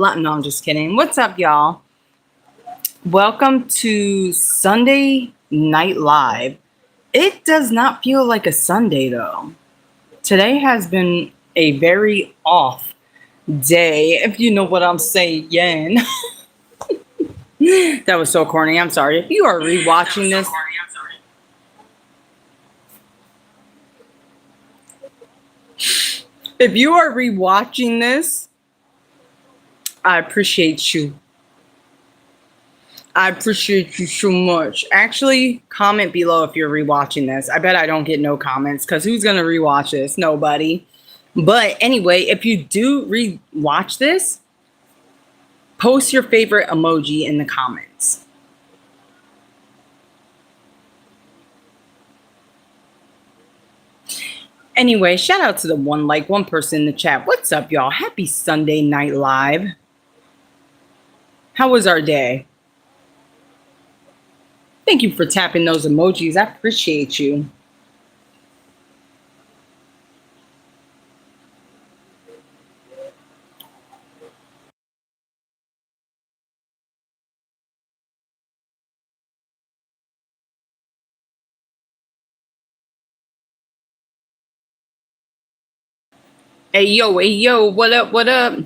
No, I'm just kidding. What's up, y'all? Welcome to Sunday Night Live. It does not feel like a Sunday, though. Today has been a very off day, if you know what I'm saying. That was so corny. I'm sorry. If you are rewatching this, if you are rewatching this, I appreciate you. I appreciate you so much. Actually, comment below if you're rewatching this. I bet I don't get no comments because who's going to rewatch this? Nobody. But anyway, if you do rewatch this, post your favorite emoji in the comments. Anyway, shout out to the one person in the chat. What's up, y'all? Happy Sunday Night Live. How was our day? Thank you for tapping those emojis. I appreciate you. Hey, yo, what up, what up?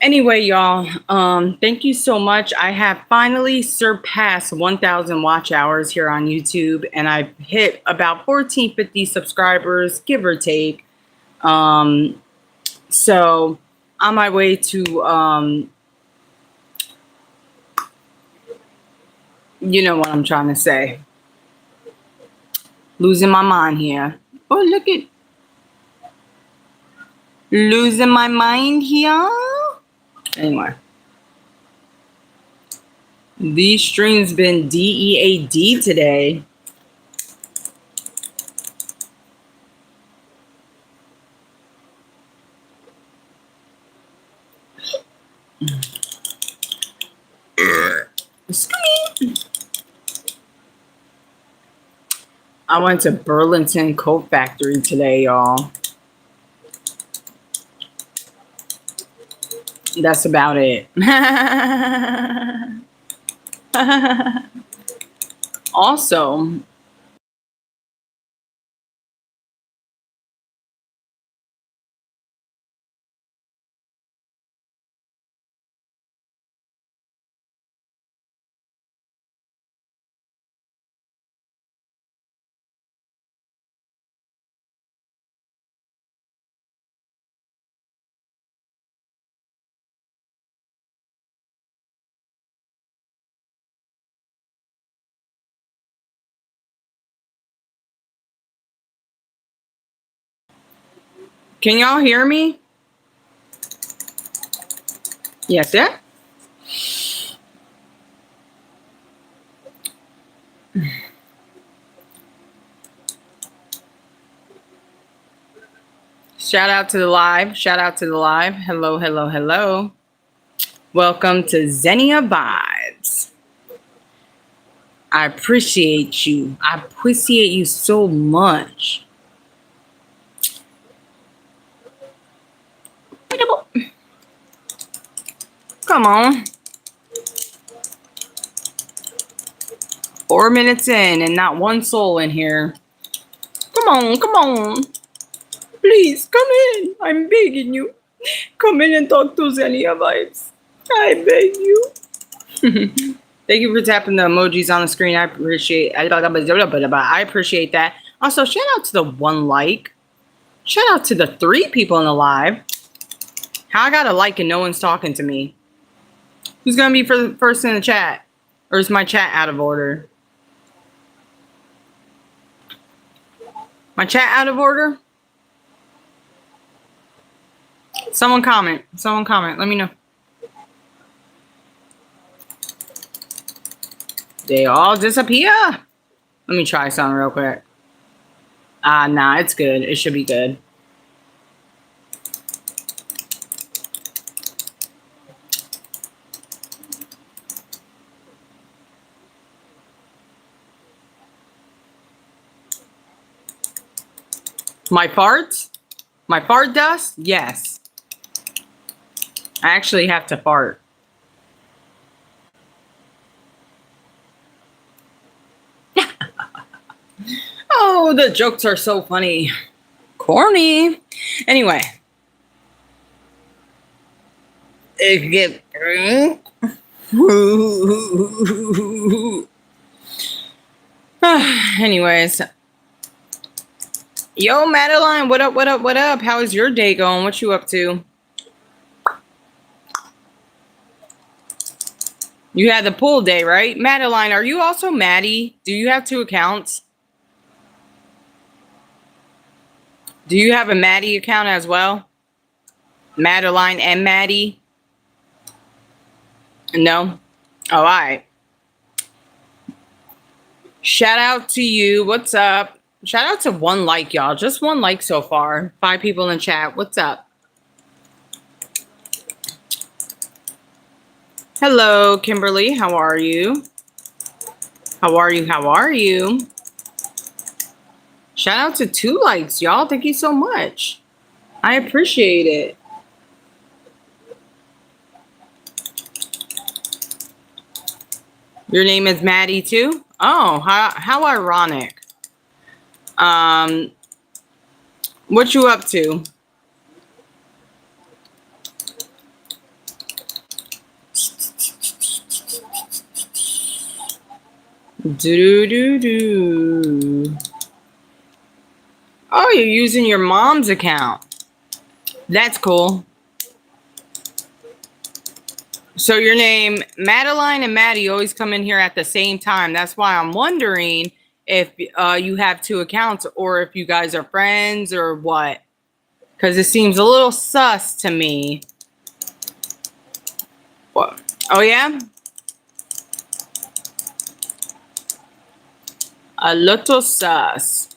Anyway, y'all, thank you so much. I have finally surpassed 1,000 watch hours here on YouTube, and I've hit about 1,450 subscribers, give or take. So on my way to, you know what I'm trying to say. Losing my mind here. Oh, look at losing my mind here. Anyway. These streams been DEAD today. I went to Burlington Coat Factory today, y'all. That's about it. Also, can y'all hear me? Yes, sir. Shout out to the live. Shout out to the live. Hello, hello, hello. Welcome to Zenia Vibes. I appreciate you. I appreciate you so much. Come on. 4 minutes in and not one soul in here. Come on, come on. Please, come in. I'm begging you. Come in and talk to Zenia Vibes. I beg you. Thank you for tapping the emojis on the screen. I appreciate that. Also, shout out to the one like. Shout out to the 3 people in the live. How I got a like and no one's talking to me? Who's going to be for the first in the chat? Or is my chat out of order? My chat out of order? Someone comment. Someone comment. Let me know. They all disappear. Let me try something real quick. Nah, it's good. It should be good. My farts? My fart dust? Yes. I actually have to fart. Oh, the jokes are so funny. Corny. Anyway. Anyways. Yo, Madeline, what up, what up, what up? How is your day going? What you up to? You had the pool day, right? Madeline, are you also Maddie? Do you have 2 accounts? Do you have a Maddie account as well? Madeline and Maddie? No? Oh, all right. Shout out to you. What's up? Shout out to 1 like, y'all. Just 1 like so far. 5 people in chat. What's up? Hello, Kimberly. How are you? How are you? How are you? Shout out to 2 likes, y'all. Thank you so much. I appreciate it. Your name is Maddie too? Oh, how ironic. What you up to? Do. Oh, you're using your mom's account. That's cool. So your name, Madeline and Maddie, always come in here at the same time. That's why I'm wondering if you have 2 accounts or if you guys are friends or what. Because it seems a little sus to me. What? Oh, yeah? A little sus.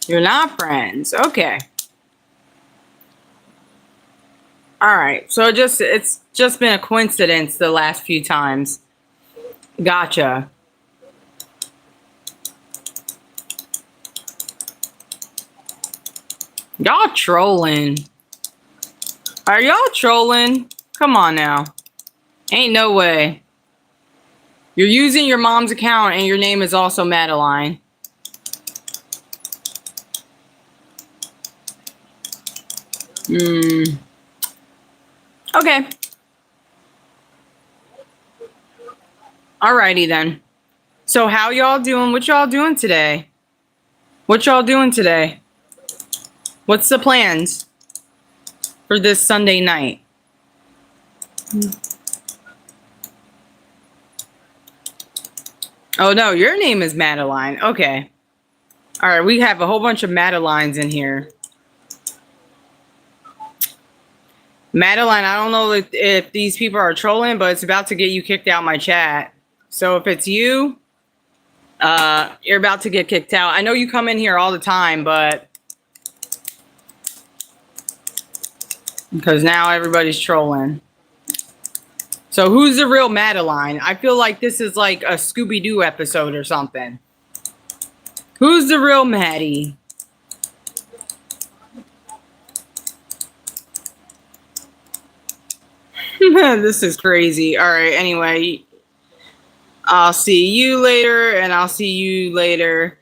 You're not friends. Okay. All right. So it's just been a coincidence the last few times. Gotcha. Y'all trolling. Are y'all trolling? Come on now. Ain't no way. You're using your mom's account and your name is also Madeline. Okay. Alrighty then. So how y'all doing? What y'all doing today? What y'all doing today? What's the plans for this Sunday night? Oh no, your name is Madeline. Okay. All right, we have a whole bunch of Madelines in here. Madeline, I don't know if these people are trolling, but it's about to get you kicked out my chat. So if it's you, you're about to get kicked out. I know you come in here all the time, but because now everybody's trolling. So who's the real Madeline? I feel like this is like a Scooby-Doo episode or something. Who's the real Maddie? This is crazy. All right, anyway. I'll see you later, and I'll see you later.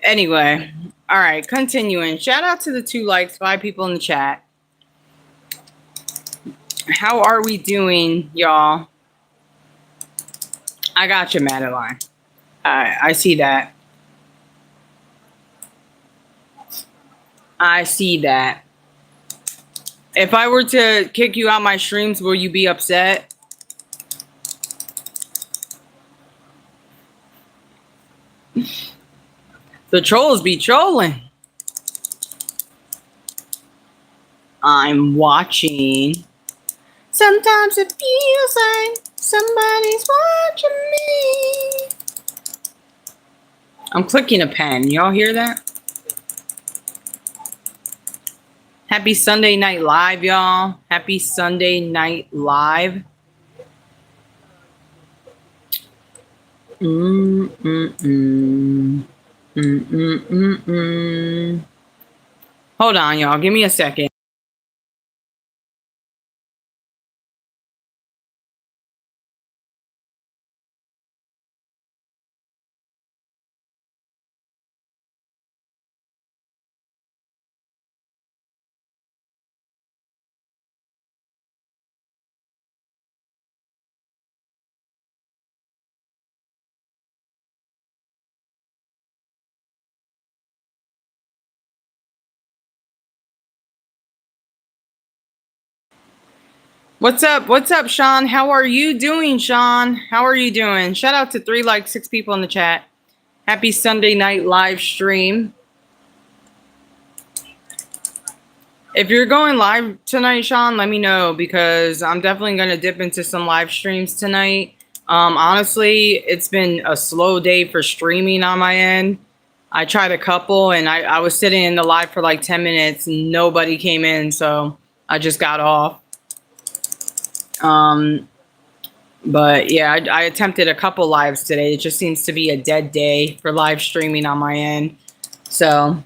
Anyway. All right, continuing. Shout out to the 2 likes, 5 people in the chat. How are we doing, y'all? I got you, Madeline. I see that. I see that. If I were to kick you out my streams, will you be upset? The trolls be trolling. I'm watching. Sometimes it feels like somebody's watching me. I'm clicking a pen. Y'all hear that? Happy Sunday Night Live, y'all. Happy Sunday Night Live. Hold on, y'all. Give me a second. What's up? What's up, Sean? How are you doing, Sean? How are you doing? Shout out to 3 likes, 6 people in the chat. Happy Sunday night live stream. If you're going live tonight, Sean, let me know because I'm definitely going to dip into some live streams tonight. Honestly, it's been a slow day for streaming on my end. I tried a couple and I was sitting in the live for like 10 minutes. Nobody came in, so I just got off. But yeah, I attempted a couple lives today. It just seems to be a dead day for live streaming on my end. So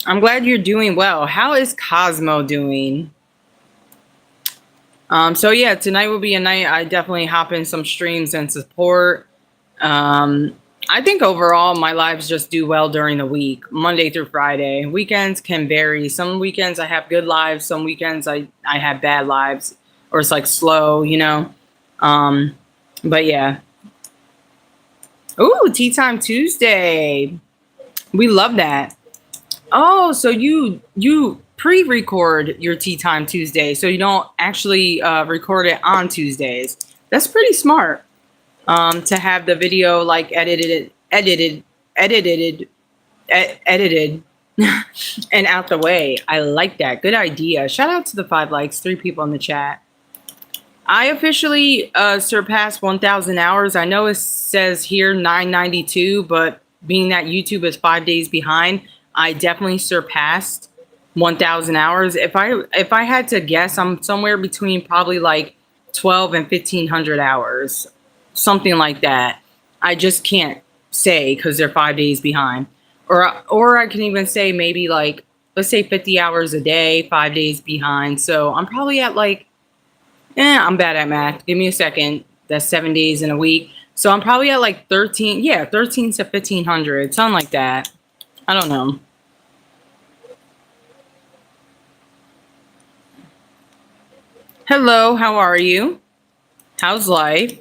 I'm glad you're doing well. How is Cosmo doing? So yeah, tonight will be a night I definitely hop in some streams and support. I think overall my lives just do well during the week, Monday through Friday. Weekends can vary. Some weekends I have good lives. Some weekends I have bad lives, or it's like slow, you know. But yeah. Ooh, Tea Time Tuesday. We love that. Oh, so you pre-record your Tea Time Tuesday, so you don't actually record it on Tuesdays. That's pretty smart. To have the video like edited, and out the way. I like that. Good idea. Shout out to the 5 likes, 3 people in the chat. I officially surpassed 1,000 hours. I know it says here 992, but being that YouTube is 5 days behind, I definitely surpassed 1,000 hours. If I had to guess, I'm somewhere between probably like 12 and 1,500 hours, something like that. I just can't say because they're 5 days behind. Or I can even say maybe like, let's say 50 hours a day, 5 days behind. So I'm probably at like, I'm bad at math. Give me a second. That's 7 days in a week. So I'm probably at like 13. Yeah, 13 to 1,500. Something like that. I don't know. Hello, how are you? How's life?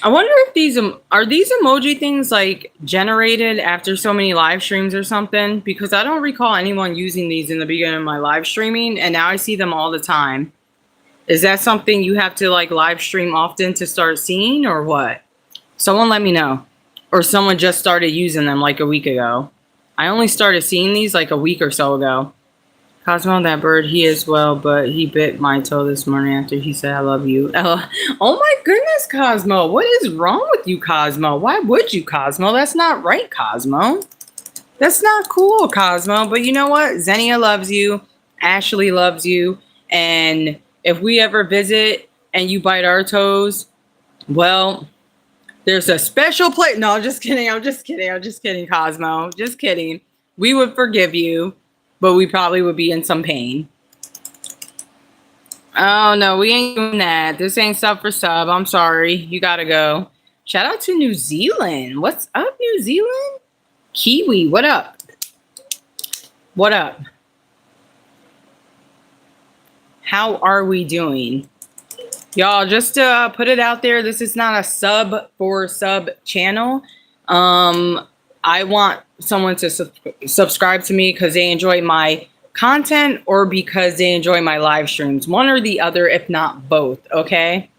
I wonder if these are these emoji things like generated after so many live streams or something, because I don't recall anyone using these in the beginning of my live streaming, and now I see them all the time. Is that something you have to like live stream often to start seeing, or what? Someone let me know. Or someone just started using them like a week ago. I only started seeing these like a week or so ago. Cosmo, that bird, he is well, but he bit my toe this morning after he said, I love you. Oh my goodness, Cosmo. What is wrong with you, Cosmo? Why would you, Cosmo? That's not right, Cosmo. That's not cool, Cosmo. But you know what? Zenia loves you. Ashley loves you. And if we ever visit and you bite our toes, well, there's a special place. No, I'm just kidding. I'm just kidding. I'm just kidding, Cosmo. Just kidding. We would forgive you, but we probably would be in some pain. Oh, no, we ain't doing that. This ain't sub for sub. I'm sorry. You gotta go. Shout out to New Zealand. What's up, New Zealand? Kiwi, what up? What up? How are we doing? Y'all, just to put it out there, this is not a sub for sub channel. I want someone to subscribe to me because they enjoy my content or because they enjoy my live streams. One or the other, if not both, okay?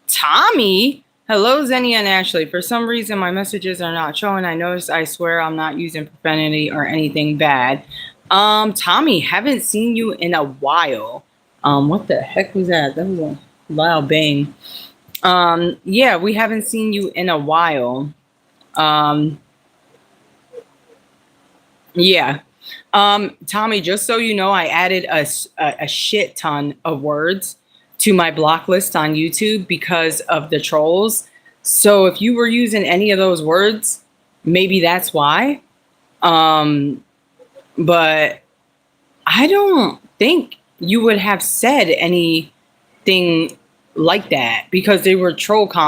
Tommy, hello, Zenia and Ashley. For some reason, my messages are not showing. I noticed, I swear I'm not using profanity or anything bad. Tommy, haven't seen you in a while. What the heck was that? That was a loud bang. Yeah, we haven't seen you in a while. Yeah. Tommy, just so you know, I added a shit ton of words to my block list on YouTube because of the trolls. So if you were using any of those words, maybe that's why. Um, but I don't think you would have said anything like that because they were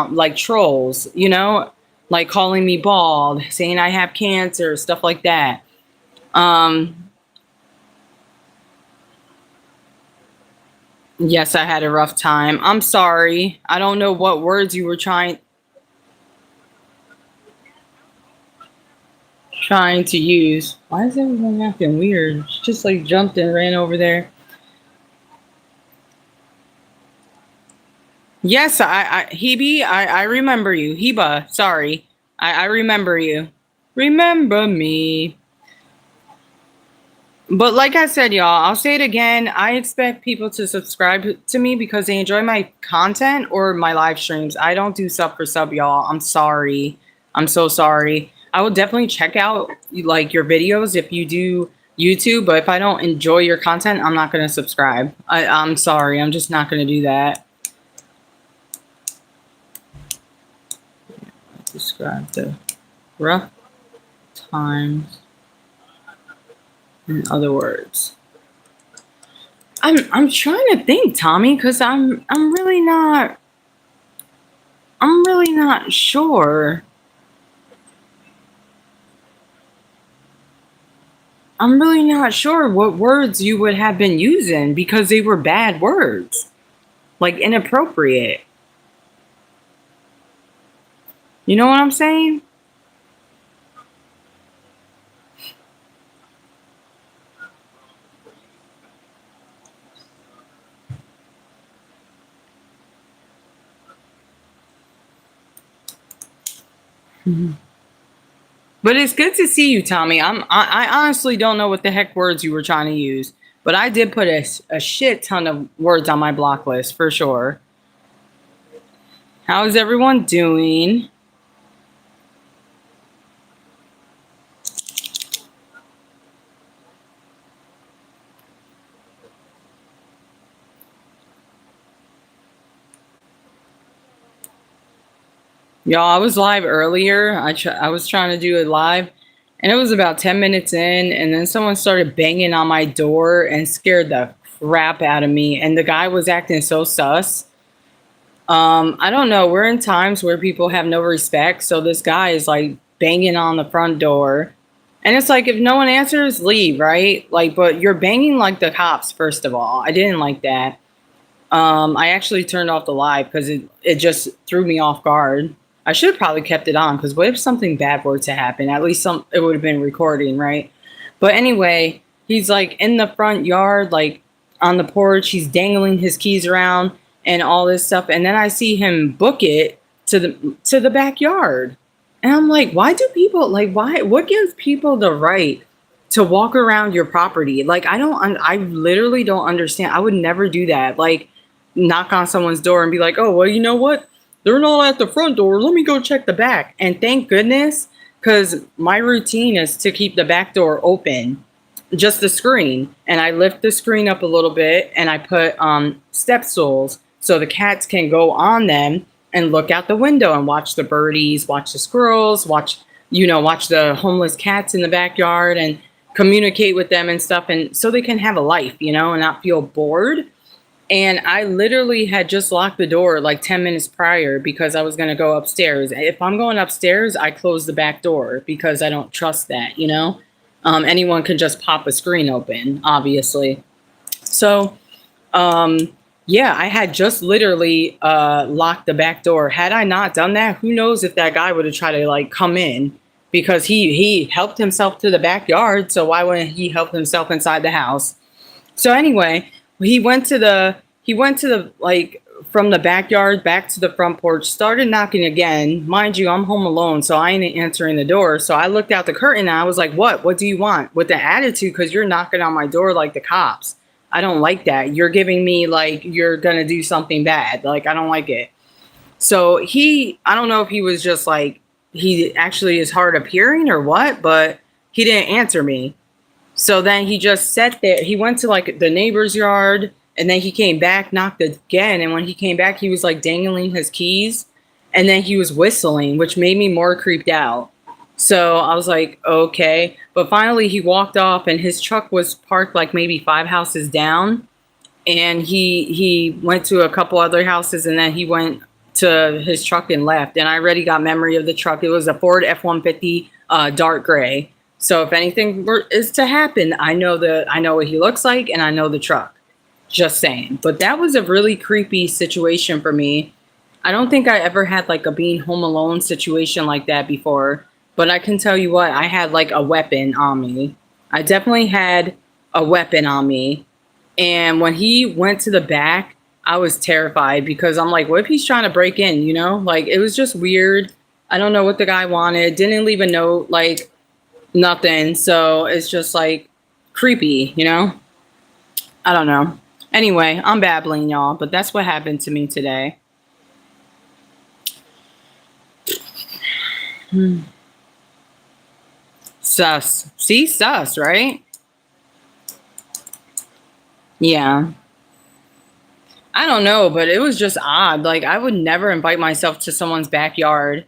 like trolls, you know, like calling me bald, saying I have cancer, stuff like that. Um, yes, I had a rough time. I'm sorry. I don't know what words you were trying to use. Why is everyone acting weird? She just like jumped and ran over there. Yes, Hebe, I remember you. Heba, sorry. I remember you. Remember me. But like I said, y'all, I'll say it again. I expect people to subscribe to me because they enjoy my content or my live streams. I don't do sub for sub, y'all. I'm sorry. I'm so sorry. I will definitely check out like your videos if you do YouTube, but if I don't enjoy your content, I'm not going to subscribe. I'm sorry. I'm just not going to do that. Describe the rough times in other words. I'm trying to think, Tommy, because I'm really not sure. I'm really not sure what words you would have been using because they were bad words. Like inappropriate. You know what I'm saying? But it's good to see you, Tommy. I honestly don't know what the heck words you were trying to use, but I did put a shit ton of words on my block list for sure. How is everyone doing? Y'all, I was live earlier. I was trying to do it live, and it was about 10 minutes in, and then someone started banging on my door and scared the crap out of me. And the guy was acting so sus. I don't know. We're in times where people have no respect, so this guy is like banging on the front door. And it's like if no one answers, leave, right? Like, but you're banging like the cops, first of all. I didn't like that. I actually turned off the live because it just threw me off guard. I should have probably kept it on because what if something bad were to happen? At least it would have been recording, right? But anyway, he's like in the front yard, like on the porch. He's dangling his keys around and all this stuff. And then I see him book it to the backyard. And I'm like, why do people like why what gives people the right to walk around your property? Like I literally don't understand. I would never do that. Like knock on someone's door and be like, oh, well, you know what? They're not at the front door. Let me go check the back. And thank goodness, because my routine is to keep the back door open, just the screen. And I lift the screen up a little bit and I put step stools so the cats can go on them and look out the window and watch the birdies, watch the squirrels, watch the homeless cats in the backyard and communicate with them and stuff. And so they can have a life, and not feel bored. And I literally had just locked the door like 10 minutes prior because I was going to go upstairs. If I'm going upstairs, I close the back door because I don't trust that, anyone can just pop a screen open, obviously. So, yeah, I had just literally locked the back door. Had I not done that, who knows if that guy would have tried to like come in because he helped himself to the backyard. So why wouldn't he help himself inside the house? So anyway, he went to the like from the backyard back to the front porch, started knocking again. Mind you, I'm home alone, so I ain't answering the door. So I looked out the curtain and I was like, what do you want? With the attitude, because you're knocking on my door like the cops. I don't like that. You're giving me like you're gonna do something bad. Like I don't like it. So I don't know if he was just like he actually is hard of hearing or what, but he didn't answer me. So then he just sat there. He went to like the neighbor's yard and then he came back, knocked again. And when he came back, he was like dangling his keys. and then he was whistling, which made me more creeped out. So I was like, okay. But finally, he walked off, and his truck was parked like maybe 5 houses down. And he went to a couple other houses, and then he went to his truck and left. And I already got memory of the truck. It was a Ford F-150, dark gray. So if anything is to happen, I know what he looks like, and I know the truck. Just saying. But that was a really creepy situation for me. I don't think I ever had like a being home alone situation like that before. But I can tell you what, I had like a weapon on me. I definitely had a weapon on me. And when he went to the back, I was terrified because I'm like, what if he's trying to break in, you know? Like, it was just weird. I don't know what the guy wanted. Didn't leave a note, like, nothing. So it's just like creepy, you know? I don't know. Anyway, I'm babbling, y'all, but that's what happened to me today. Sus. See, sus, right? Yeah. I don't know, but it was just odd. Like, I would never invite myself to someone's backyard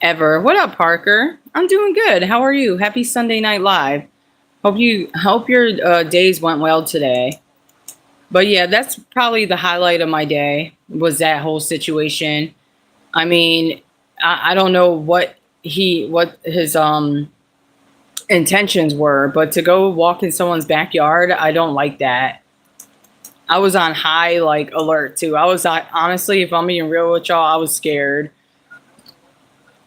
ever. What up, Parker? I'm doing good. How are you? Happy Sunday Night Live. Hope your days went well today. But yeah, that's probably the highlight of my day was that whole situation. I mean, I don't know what his intentions were, but to go walk in someone's backyard, I don't like that. I was on high like alert too. I was honestly, if I'm being real with y'all, I was scared.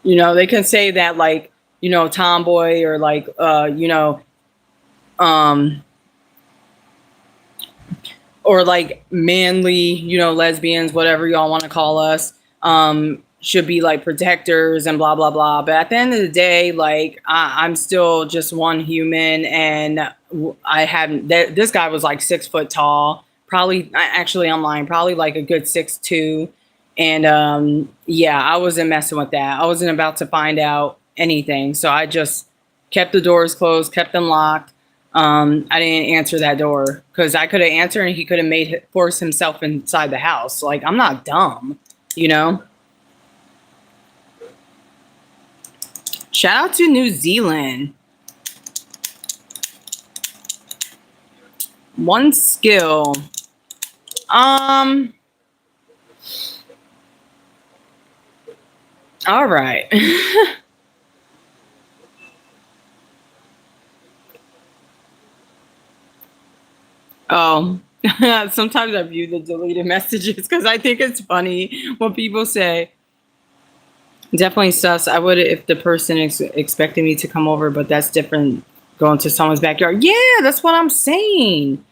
You know, they can say that like, you know, tomboy or like um or like manly, you know, lesbians, whatever y'all want to call us, should be like protectors and blah blah blah. But at the end of the day, like I'm still just one human, and I haven't. This guy was like 6 foot tall. Probably, actually, I'm lying. Probably like a good 6'2". And yeah, I wasn't messing with that. I wasn't about to find out anything, so I just kept the doors closed, kept them locked. I didn't answer that door because I could have answered and he could have made force himself inside the house. Like, I'm not dumb, you know. Shout out to New Zealand. One skill. Um. All right. Oh. Sometimes I view the deleted messages because I think it's funny what people say. Definitely sus. I would if the person expected me to come over, but that's different. Going to someone's backyard. Yeah, that's what I'm saying.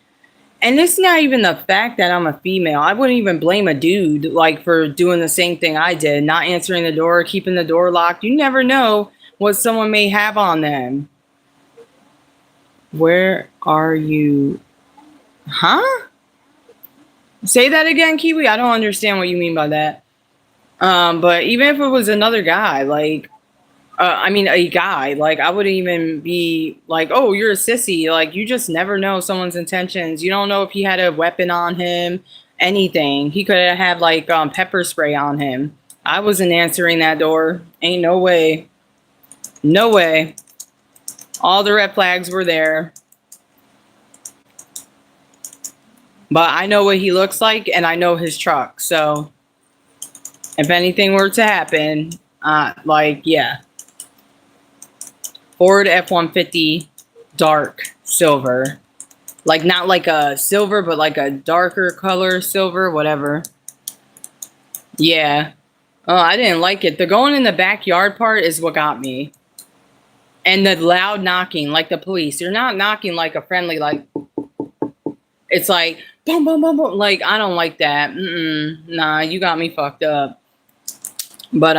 And it's not even the fact that I'm a female. I wouldn't even blame a dude like for doing the same thing I did, not answering the door, keeping the door locked. You never know what someone may have on them. Where are you? Huh? Say that again, Kiwi. I don't understand what you mean by that. But even if it was another guy, like I mean, a guy, like, I wouldn't even be like, oh, you're a sissy. Like, you just never know someone's intentions. You don't know if he had a weapon on him, anything. He could have had, like, pepper spray on him. I wasn't answering that door. Ain't no way. No way. All the red flags were there. But I know what he looks like, and I know his truck. So, if anything were to happen, like, yeah. Ford F-150 dark silver. Like, not like a silver, but like a darker color silver, whatever. Yeah. Oh, I didn't like it. The going in the backyard part is what got me. And the loud knocking, like the police. You're not knocking like a friendly, like, it's like, boom, boom, boom, boom. Like, I don't like that. Nah, you got me fucked up. But,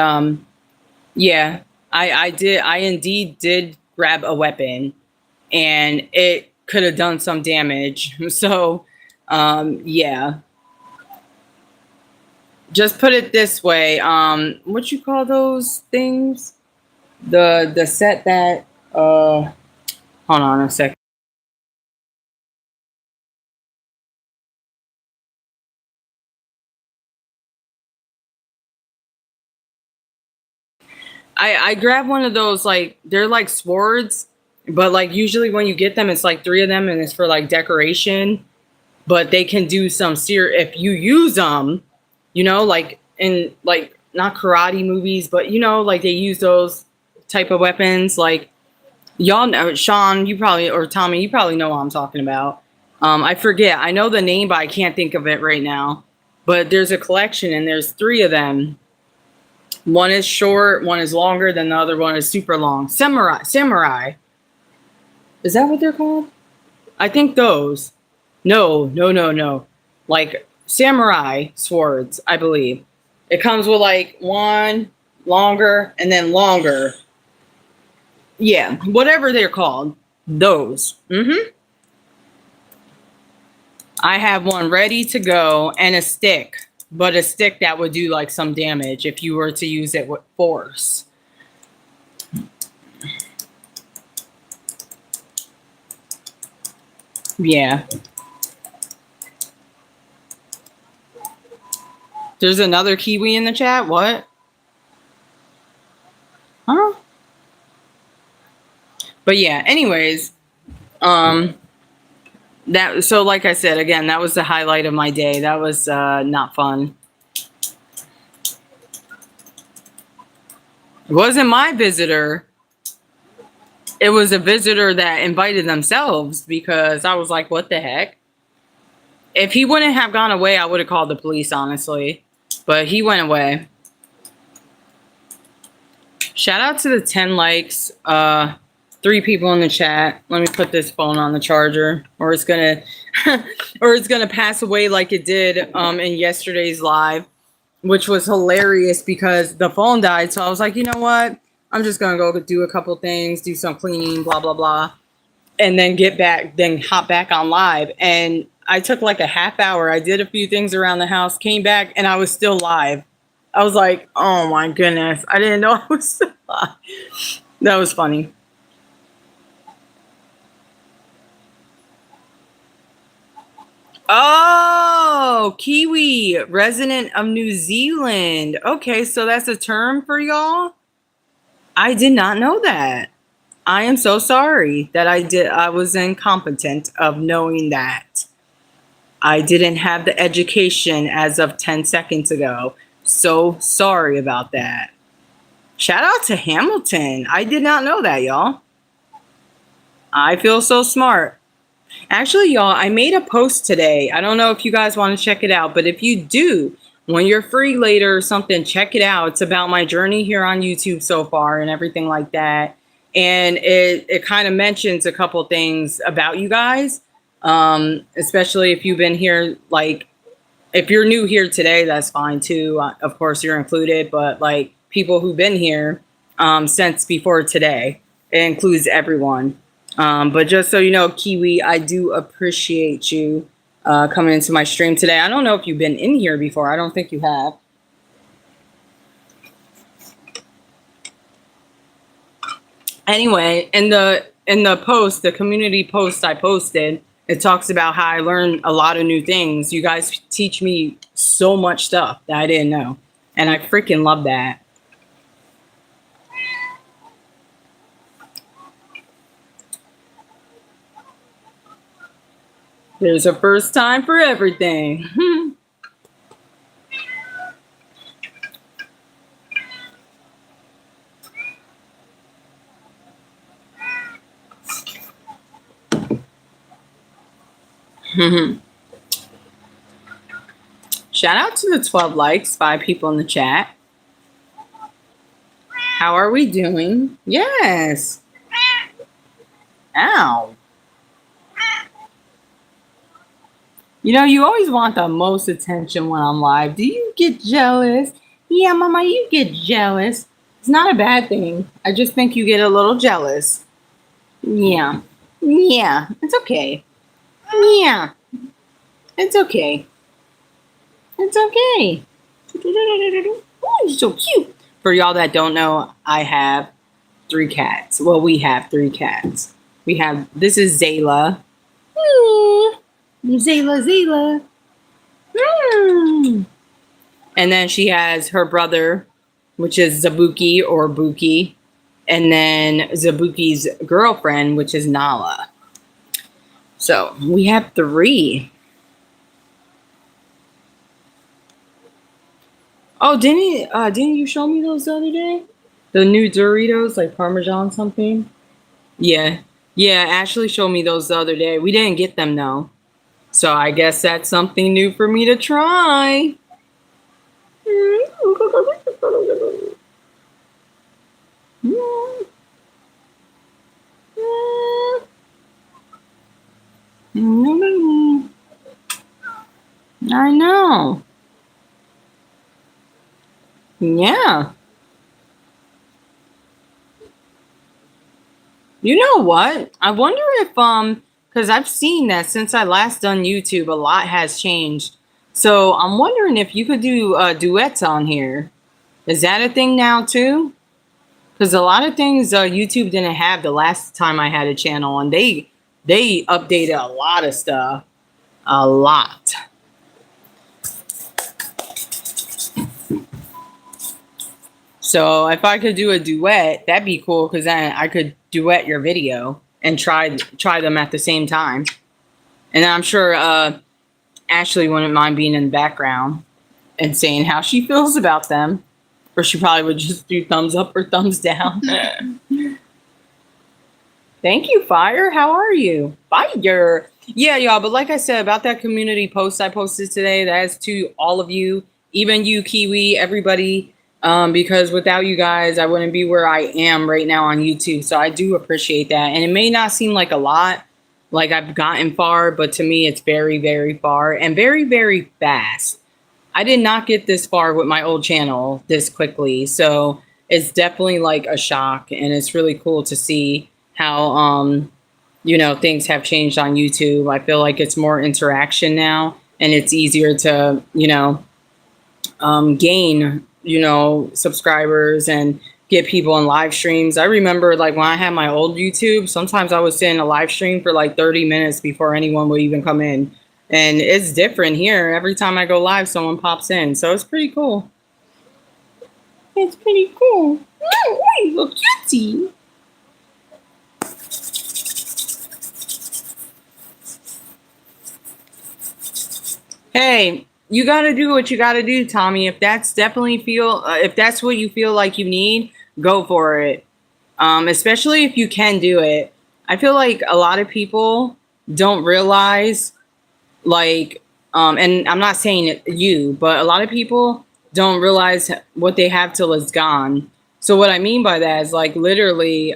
yeah. I indeed did grab a weapon. And it could have done some damage. So, yeah. Just put it this way. What you call those things? The set that hold on a second. I grabbed one of those, like, they're like swords, but like usually when you get them, it's like 3 of them and it's for like decoration. But they can do some if you use them, like in like not karate movies, but like they use those type of weapons. Like y'all know, Sean, you probably, or Tommy, you probably know what I'm talking about. I forget. I know the name, but I can't think of it right now. But there's a collection and there's 3 of them. One is short, one is longer, then the other one is super long. Samurai. Is that what they're called? I think those. No, no, no, no. Like samurai swords, I believe. It comes with like one longer and then longer. Yeah, whatever they're called. Those. I have one ready to go and a stick, but a stick that would do like some damage if you were to use it with force. Yeah. There's another Kiwi in the chat. What? Huh? But yeah, anyways, that, so like I said, again, that was the highlight of my day. That was not fun. It wasn't my visitor. It was a visitor that invited themselves, because I was like, what the heck? If he wouldn't have gone away, I would have called the police, honestly. But he went away. Shout out to the 10 likes. 3 people in the chat. Let me put this phone on the charger, or it's gonna or it's gonna pass away like it did in yesterday's live, which was hilarious because the phone died. So I was like, you know what? I'm just gonna go do a couple things, do some cleaning, blah blah blah, and then hop back on live. And I took like a half hour. I did a few things around the house, came back, and I was still live. I was like, oh my goodness, I didn't know I was still live. That was funny. Oh, Kiwi, resident of New Zealand. Okay, so that's a term for y'all? I did not know that. I am so sorry that I was incompetent of knowing that. I didn't have the education as of 10 seconds ago. So sorry about that. Shout out to Hamilton. I did not know that, y'all. I feel so smart. Actually, y'all, I made a post today. I don't know if you guys want to check it out, but if you do, when you're free later or something, check it out. It's about my journey here on YouTube so far and everything like that. And it kind of mentions a couple things about you guys, especially if you've been here. Like, if you're new here today, that's fine too. Of course, you're included, but like people who've been here since before today, it includes everyone. But just so you know, Kiwi, I do appreciate you coming into my stream today. I don't know if you've been in here before. I don't think you have. Anyway, in the post, the community post I posted, it talks about how I learned a lot of new things. You guys teach me so much stuff that I didn't know, and I freaking love that. There's a first time for everything. Shout out to the 12 likes, 5 people in the chat. How are we doing? Yes. Ow. You know, you always want the most attention when I'm live. Do you get jealous? Yeah, Mama, you get jealous. It's not a bad thing. I just think you get a little jealous. Yeah. Yeah. It's okay. Yeah. It's okay. It's okay. Oh, you're so cute. For y'all that don't know, I have 3 cats. Well, we have 3 cats. This is Zayla. Zayla. And then she has her brother, which is Zabuki or Buki, and then Zabuki's girlfriend, which is Nala. So we have 3. Oh, didn't you show me those the other day? The new Doritos, like Parmesan something? Yeah. Yeah, Ashley showed me those the other day. We didn't get them though. So I guess that's something new for me to try. I know. Yeah. You know what? I wonder if because I've seen that since I last done YouTube, a lot has changed. So I'm wondering if you could do duets on here. Is that a thing now too? Because a lot of things YouTube didn't have the last time I had a channel, and they updated a lot of stuff, a lot. So if I could do a duet, that'd be cool because then I could duet your video and try them at the same time. And I'm sure Ashley wouldn't mind being in the background and saying how she feels about them. Or she probably would just do thumbs up or thumbs down. Thank you, Fire. How are you? Fire. Yeah, y'all. But like I said about that community post I posted today, that is to all of you, even you, Kiwi, everybody. Because without you guys, I wouldn't be where I am right now on YouTube. So I do appreciate that. And it may not seem like a lot, like I've gotten far, but to me, it's very, very far and very, very fast. I did not get this far with my old channel this quickly. So it's definitely like a shock. And it's really cool to see how, things have changed on YouTube. I feel like it's more interaction now and it's easier to, gain, subscribers and get people in live streams. I remember like when I had my old YouTube, sometimes I would sit in a live stream for like 30 minutes before anyone would even come in. And it's different here. Every time I go live, someone pops in. So it's pretty cool. It's pretty cool. Oh, look cutie. Hey, you got to do what you got to do, Tommy. If that's if that's what you feel like you need, go for it. Especially if you can do it. I feel like a lot of people don't realize and I'm not saying you, but a lot of people don't realize what they have till it's gone. So what I mean by that is like literally,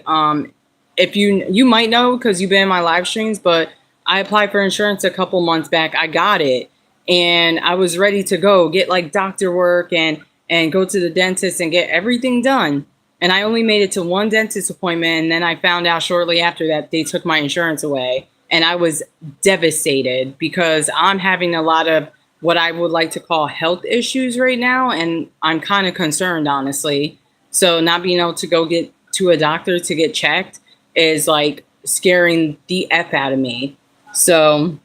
if you might know because you've been in my live streams, but I applied for insurance a couple months back. I got it and I was ready to go get like doctor work and go to the dentist and get everything done. And I only made it to one dentist appointment. And then I found out shortly after that they took my insurance away. And I was devastated because I'm having a lot of what I would like to call health issues right now. And I'm kind of concerned, honestly. So not being able to go get to a doctor to get checked is like scaring the F out of me. So,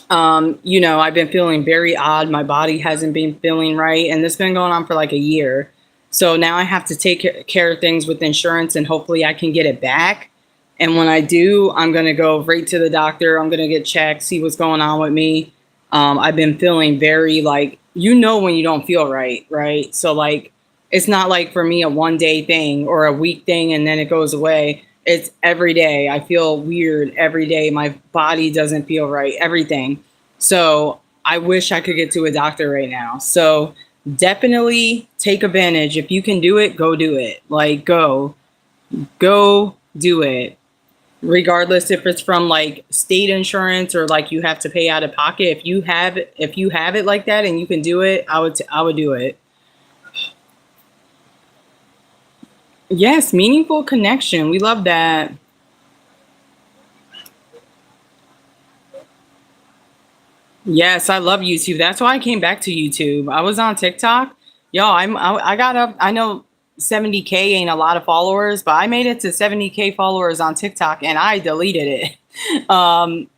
I've been feeling very odd. My body hasn't been feeling right. And this has been going on for like a year. So now I have to take care of things with insurance and hopefully I can get it back. And when I do, I'm going to go right to the doctor. I'm going to get checked, see what's going on with me. I've been feeling very like, when you don't feel right, right? So like, it's not like for me a one-day thing or a week thing and then it goes away. It's every day. I feel weird every day. My body doesn't feel right, everything. So I wish I could get to a doctor right now. So definitely take advantage. If you can do it, go do it. Like go do it. Regardless if it's from like state insurance or like you have to pay out of pocket. If you have it like that and you can do it, I would do it. Yes, meaningful connection. We love that. Yes, I love YouTube. That's why I came back to YouTube. I was on TikTok. Yo, I got up. I know 70K ain't a lot of followers, but I made it to 70K followers on TikTok and I deleted it. And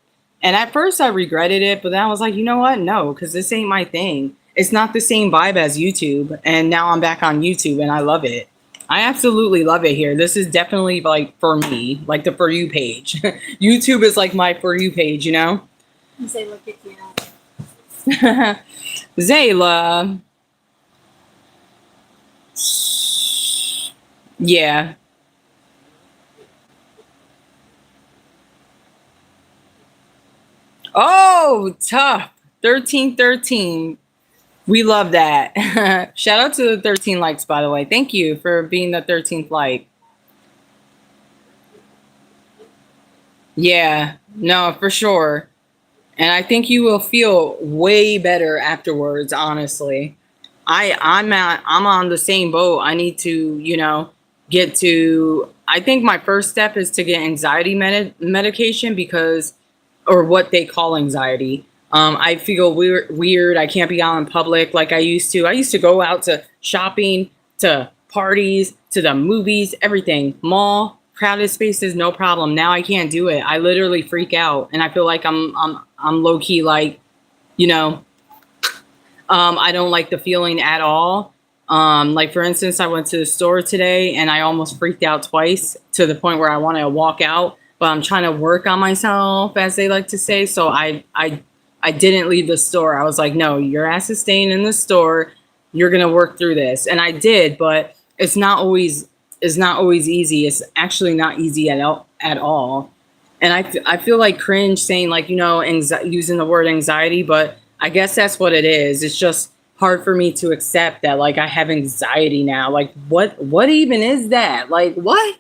at first I regretted it, but then I was like, you know what? No, because this ain't my thing. it's not the same vibe as YouTube. And now I'm back on YouTube and I love it. I absolutely love it here. This is definitely like for me, like the For You page. YouTube is like my For You page, you know? You say, look at you. Zayla. Yeah. Oh, tough. 1313. We love that. Shout out to the 13 likes, by the way. Thank you for being the 13th like. Yeah, no, for sure. And I think you will feel way better afterwards, honestly. I'm on the same boat. I need to, get to I think my first step is to get anxiety medication because or what they call anxiety. I feel weird. I can't be out in public like I used to. I used to go out to shopping, to parties, to the movies, everything. Mall, crowded spaces, no problem. Now I can't do it. I literally freak out, and I feel like I'm low key like, you know, I don't like the feeling at all. Like for instance, I went to the store today and I almost freaked out twice to the point where I want to walk out, but I'm trying to work on myself, as they like to say. So I didn't leave the store. I was like, no, your ass is staying in the store. You're gonna work through this, and I did. But it's not always easy. It's actually not easy at all. And I feel like cringe saying like using the word anxiety, but I guess that's what it is. It's just hard for me to accept that like I have anxiety now. Like what even is that? Like what?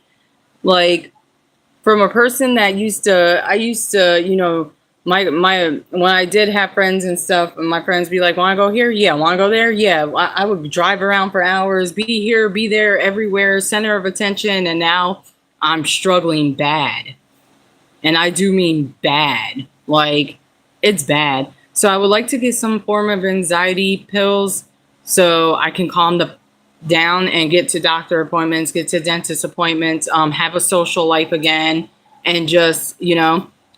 Like from a person that I used to my when I did have friends and stuff, and my friends be like, want to go here? Yeah. Want to go there? Yeah. I would drive around for hours, be here, be there, everywhere, center of attention, and now I'm struggling bad. And I do mean bad. Like, it's bad. So I would like to get some form of anxiety pills so I can calm the down and get to doctor appointments, get to dentist appointments, have a social life again, and just,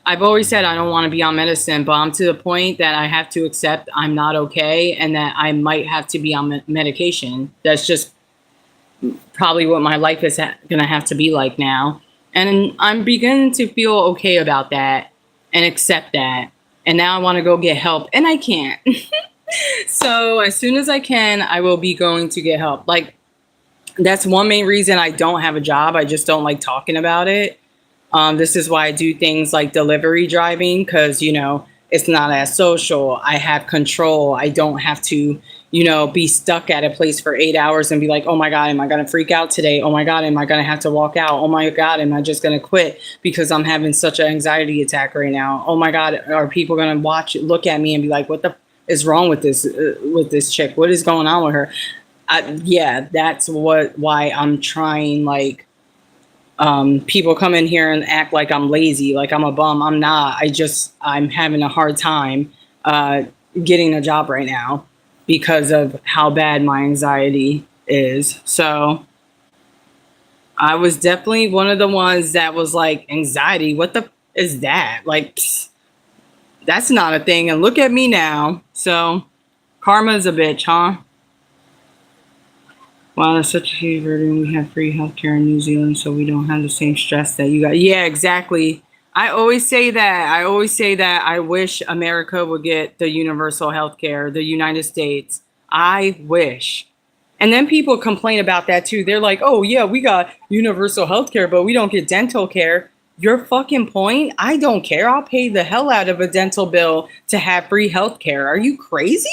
I've always said I don't want to be on medicine, but I'm to the point that I have to accept I'm not okay and that I might have to be on medication. That's just probably what my life is going to have to be like now. And I'm beginning to feel okay about that and accept that. And now I want to go get help, and I can't. So as soon as I can, I will be going to get help. Like, that's one main reason I don't have a job. I just don't like talking about it. This is why I do things like delivery driving, because, it's not as social. I have control. I don't have to, be stuck at a place for 8 hours and be like, oh my God, am I going to freak out today? Oh my God, am I going to have to walk out? Oh my God, am I just going to quit because I'm having such an anxiety attack right now? Oh my God, are people going to look at me and be like, what the is wrong with this chick? What is going on with her? Yeah, that's why I'm trying, like, people come in here and act like I'm lazy, like I'm a bum. I'm not. I'm having a hard time getting a job right now because of how bad my anxiety is. So I was definitely one of the ones that was like, anxiety, what the is that? Like, psst, that's not a thing. And look at me now. So karma's a bitch, huh? Wow, that's such a huge burden. We have free healthcare in New Zealand, so we don't have the same stress that you got. Yeah, exactly. I always say that. I wish America would get the universal healthcare, the United States. I wish. And then people complain about that too. They're like, oh, yeah, we got universal healthcare, but we don't get dental care. Your fucking point? I don't care. I'll pay the hell out of a dental bill to have free healthcare. Are you crazy?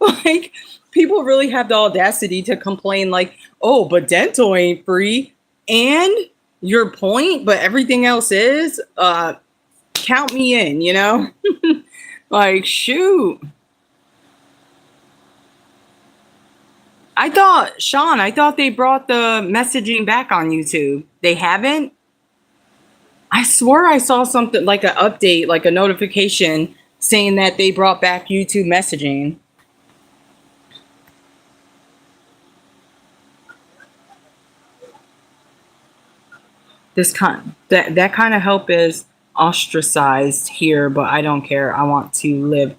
Like, people really have the audacity to complain like, oh, but dental ain't free. And your point, but everything else is, count me in. Like, shoot. Sean, I thought they brought the messaging back on YouTube. They haven't? I swore I saw something like an update, like a notification saying that they brought back YouTube messaging. That kind of help is ostracized here, but I don't care. I want to live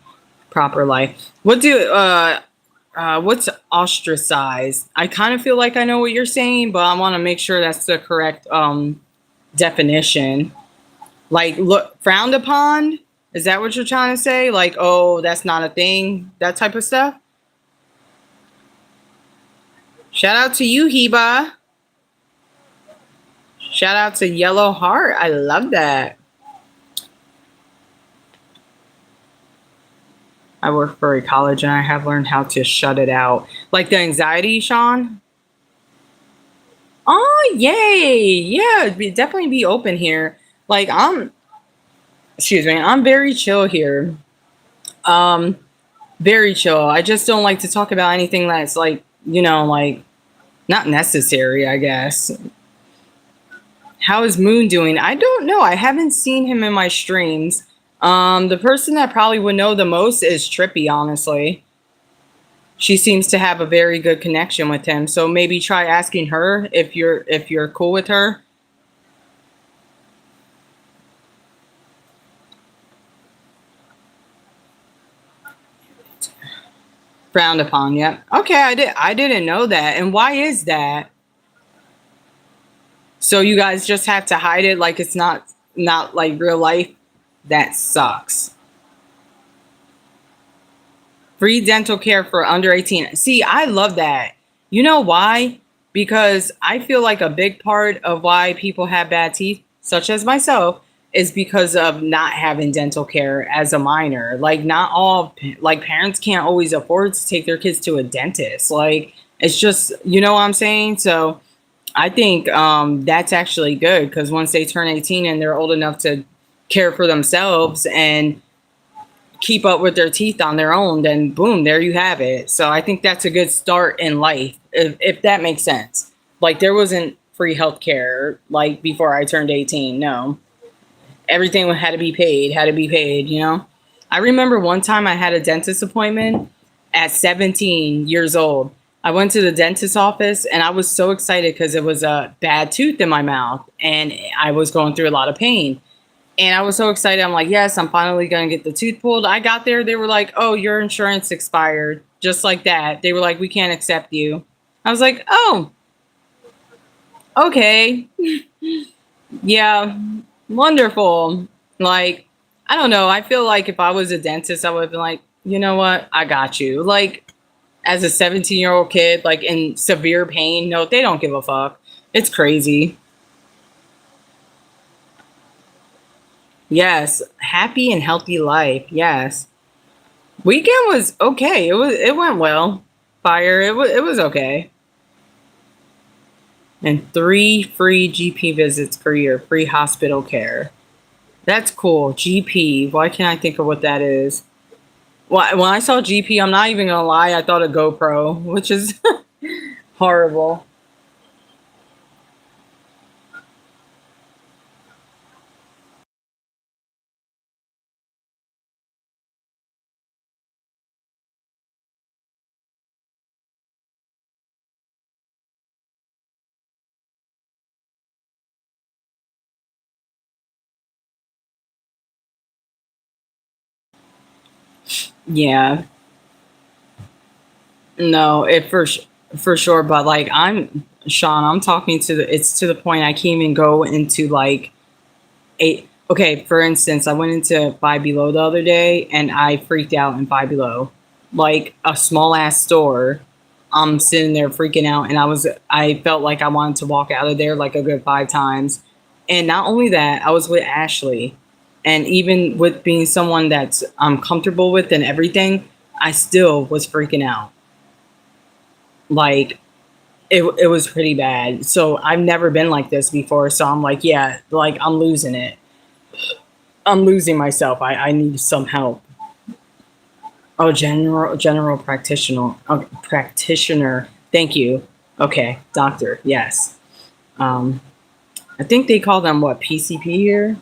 proper life. What do What's ostracized? I kind of feel like I know what you're saying, but I want to make sure that's the correct definition. Like, look, frowned upon? Is that what you're trying to say? Like, oh, that's not a thing? That type of stuff? Shout out to you, Heba. Shout out to Yellow Heart. I love that. I work for a college and I have learned how to shut it out. Like the anxiety, Sean? Oh, yay. Yeah, definitely be open here. Like, excuse me, I'm very chill here. Um, very chill. I just don't like to talk about anything that's like, like not necessary, I guess. How is Moon doing? I don't know. I haven't seen him in my streams. The person that probably would know the most is Trippy, honestly. She seems to have a very good connection with him. So maybe try asking her if you're cool with her. Frowned upon, yep. Okay, I didn't know that. And why is that? So you guys just have to hide it like it's not like real life? That sucks. Free dental care for under 18. See, I love that. You know why? Because I feel like a big part of why people have bad teeth, such as myself, is because of not having dental care as a minor. Like, not all, like, parents can't always afford to take their kids to a dentist. Like, it's just, you know what I'm saying? So I think that's actually good because once they turn 18 and they're old enough to care for themselves and keep up with their teeth on their own, then boom, there you have it. So I think that's a good start in life, if that makes sense. Like, there wasn't free healthcare like before I turned 18. No, everything had to be paid. I remember one time I had a dentist appointment at 17 years old. I went to the dentist office and I was so excited because it was a bad tooth in my mouth and I was going through a lot of pain. And I was so excited. I'm like, yes, I'm finally going to get the tooth pulled. I got there. They were like, oh, your insurance expired. Just like that. They were like, we can't accept you. I was like, oh, okay. Yeah, wonderful. Like, I don't know. I feel like if I was a dentist, I would have been like, you know what? I got you. Like, as a 17-year-old kid, like in severe pain, no, they don't give a fuck. It's crazy. Yes, happy and healthy life. Yes. Weekend was okay. It went well. Fire. It was okay. And 3 free GP visits per year, free hospital care. That's cool. GP. Why can't I think of what that is? Well, when I saw GP, I'm not even gonna lie. I thought of GoPro, which is horrible. Yeah. No, for sure. But like, I'm Sean. I'm talking to the. It's to the point I can't even go into like a. Okay, for instance, I went into Five Below the other day and I freaked out in Five Below, like a small ass store. I'm sitting there freaking out, and I felt like I wanted to walk out of there like a good 5 times. And not only that, I was with Ashley, and even with being someone that's I'm comfortable with and everything, I still was freaking out. Like, it was pretty bad. So I've never been like this before. So I'm like, yeah, like I'm losing it. I'm losing myself. I need some help. Oh, general practitioner. Practitioner. Thank you. Okay, doctor. Yes. Um, I think they call them what, PCP here?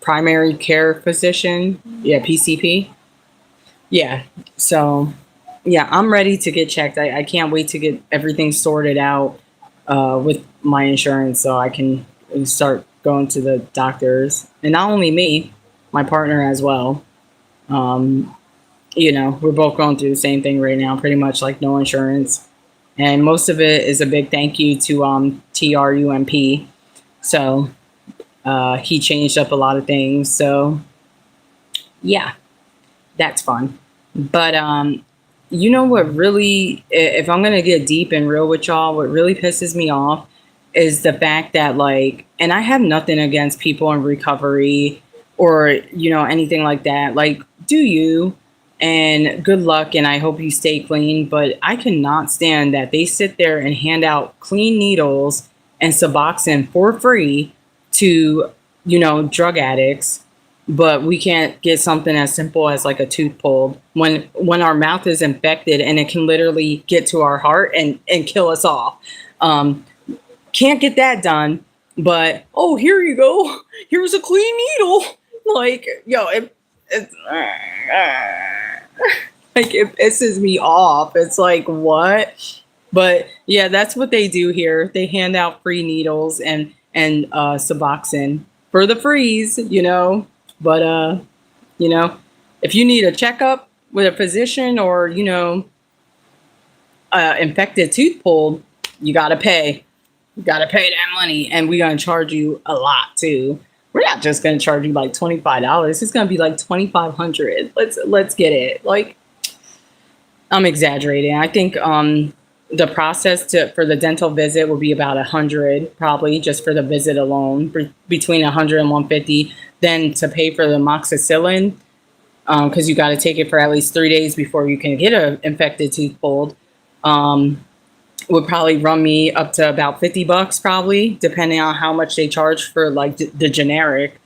Primary care physician. Yeah, PCP. Yeah. So yeah, I'm ready to get checked. I can't wait to get everything sorted out with my insurance so I can start going to the doctors. And not only me, my partner as well. Um, we're both going through the same thing right now, pretty much like no insurance. And most of it is a big thank you to TRUMP. So he changed up a lot of things. So yeah, that's fun. But you know what really, if I'm gonna get deep and real with y'all, what really pisses me off is the fact that, like, and I have nothing against people in recovery or anything like that. Like, do you? And good luck, and I hope you stay clean. But I cannot stand that they sit there and hand out clean needles and Suboxone for free to drug addicts, but we can't get something as simple as like a tooth pulled when our mouth is infected and it can literally get to our heart and kill us all. um can't get that done, but oh, here you go, here's a clean needle. Like, yo, it like, it pisses me off. It's like, what? But yeah, that's what they do here. They hand out free needles and Suboxone for the freeze, But you know, if you need a checkup with a physician or infected tooth pulled, you gotta pay. You gotta pay that money, and we're gonna charge you a lot too. We're not just gonna charge you like $25. It's gonna be like 2,500. Let's get it. Like, I'm exaggerating. I think the process for the dental visit will be about 100, probably just for the visit alone, between 100 and 150. Then to pay for the amoxicillin, because you got to take it for at least 3 days before you can get an infected tooth pulled. Would probably run me up to about $50, probably, depending on how much they charge for like the generic.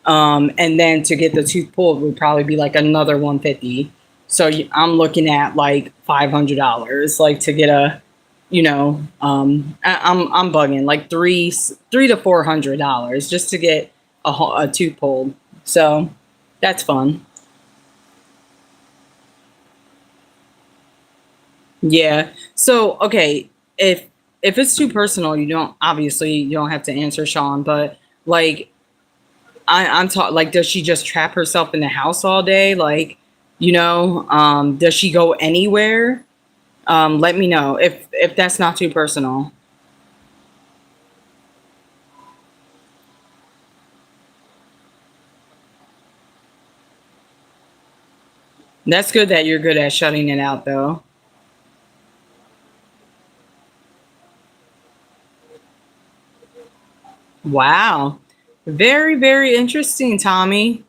And then to get the tooth pulled would probably be like another 150. So I'm looking at like $500, like to get a, I'm bugging, like three to $400 just to get a tooth pulled. So that's fun. Yeah. So okay, if it's too personal, you don't have to answer, Sean. But like, I'm talking, like, does she just trap herself in the house all day? Like, does she go anywhere? Let me know if that's not too personal. That's good that you're good at shutting it out, though. Wow. Very, very interesting, Tommy.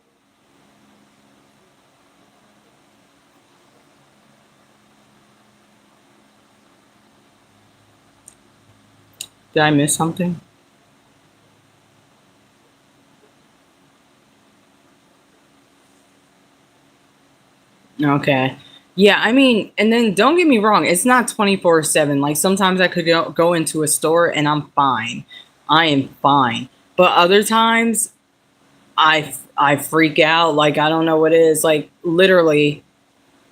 Did I miss something? Okay. Yeah, I mean, and then don't get me wrong, it's not 24/7. Like, sometimes I could go into a store and I'm fine. I am fine. But other times I freak out, like I don't know what it is, like literally.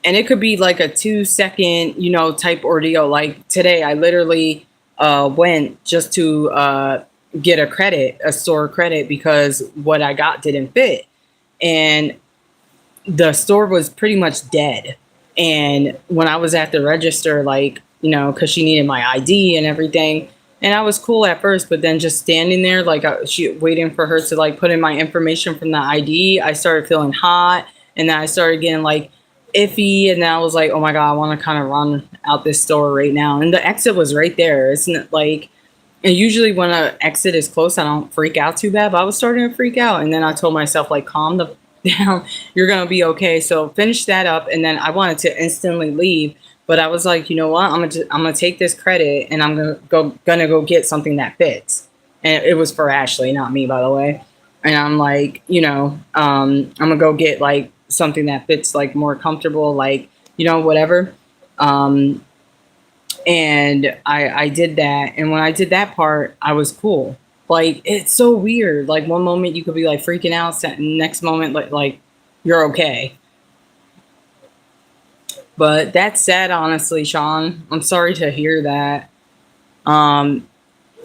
And it could be like a 2 second, type ordeal. Like today I literally went just to get a store credit, because what I got didn't fit. And the store was pretty much dead. And when I was at the register, like, because she needed my ID and everything, and I was cool at first, but then just standing there, like, she waiting for her to like put in my information from the ID, I started feeling hot, and then I started getting like iffy, and then I was like, oh my god, I want to kind of run out this store right now. And the exit was right there. It's not like, and usually when an exit is close, I don't freak out too bad, but I was starting to freak out. And then I told myself, like, calm the down, you're gonna be okay. So finish that up, and then I wanted to instantly leave, but I was like, you know what, I'm gonna take this credit and I'm gonna go get something that fits. And it was for Ashley, not me, by the way. And I'm like, I'm gonna go get like something that fits, like more comfortable, like, whatever. Um, and I did that, and when I did that part, I was cool. Like, it's so weird. Like, one moment you could be like freaking out, next moment like you're okay. But that's sad, honestly, Sean. I'm sorry to hear that. um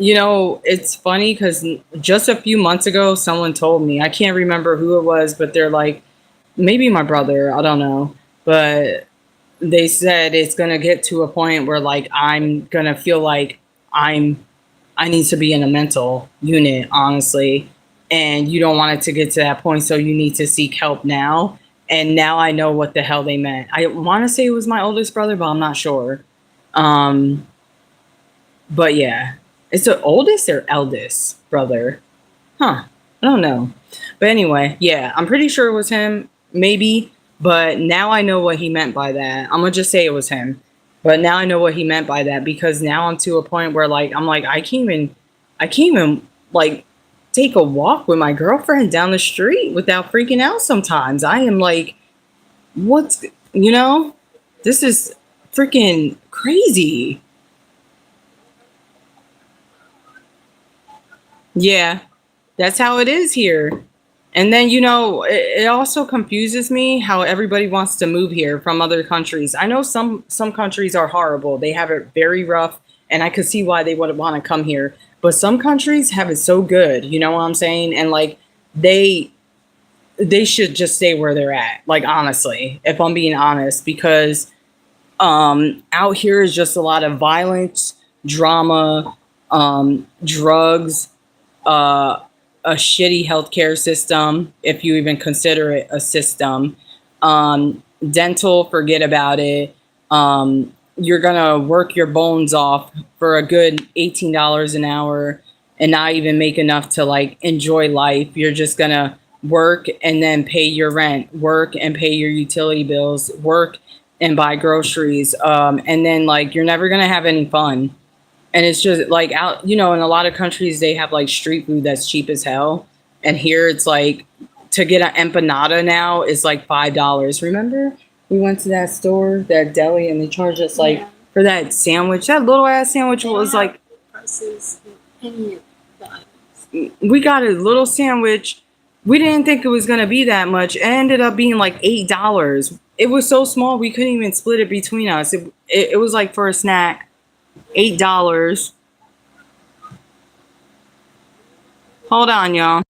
it's funny because just a few months ago someone told me, I can't remember who it was, but they're like, maybe my brother, I don't know. but they said it's gonna get to a point where like I'm gonna feel like I need to be in a mental unit, honestly. And you don't want it to get to that point, so you need to seek help now. And now I know what the hell they meant. I want to say it was my oldest brother, but I'm not sure. Um, but yeah, it's the oldest or eldest brother. Huh. I don't know. But anyway, yeah, I'm pretty sure it was him, maybe. But now I know what he meant by that. I'm gonna just say it was him. But now I know what he meant by that because now I'm to a point where like I'm like I can't even like take a walk with my girlfriend down the street without freaking out sometimes. I am like, what's you know, this is freaking crazy. Yeah, that's how it is here. And then, it also confuses me how everybody wants to move here from other countries. I know some countries are horrible. They have it very rough, and I could see why they would want to come here. But some countries have it so good, you know what I'm saying? And like they they should just stay where they're at. Like honestly, if I'm being honest, because out here is just a lot of violence, drama, drugs, uh, a shitty healthcare system, if you even consider it a system. Dental, forget about it. You're gonna work your bones off for a good $18 an hour and not even make enough to like enjoy life. You're just gonna work and then pay your rent, work and pay your utility bills, work and buy groceries. And then like you're never gonna have any fun, and it's just like out, in a lot of countries they have like street food that's cheap as hell, and here it's like to get an empanada now is like $5. Remember we went to that store, that deli, and they charged us like Yeah. for that sandwich, that little ass sandwich They was don't have like, prices in any of the items. we got a little sandwich. We didn't think it was gonna be that much. It ended up being like $8. It was so small we couldn't even split it between us. It was like for a snack, $8. Hold on, y'all.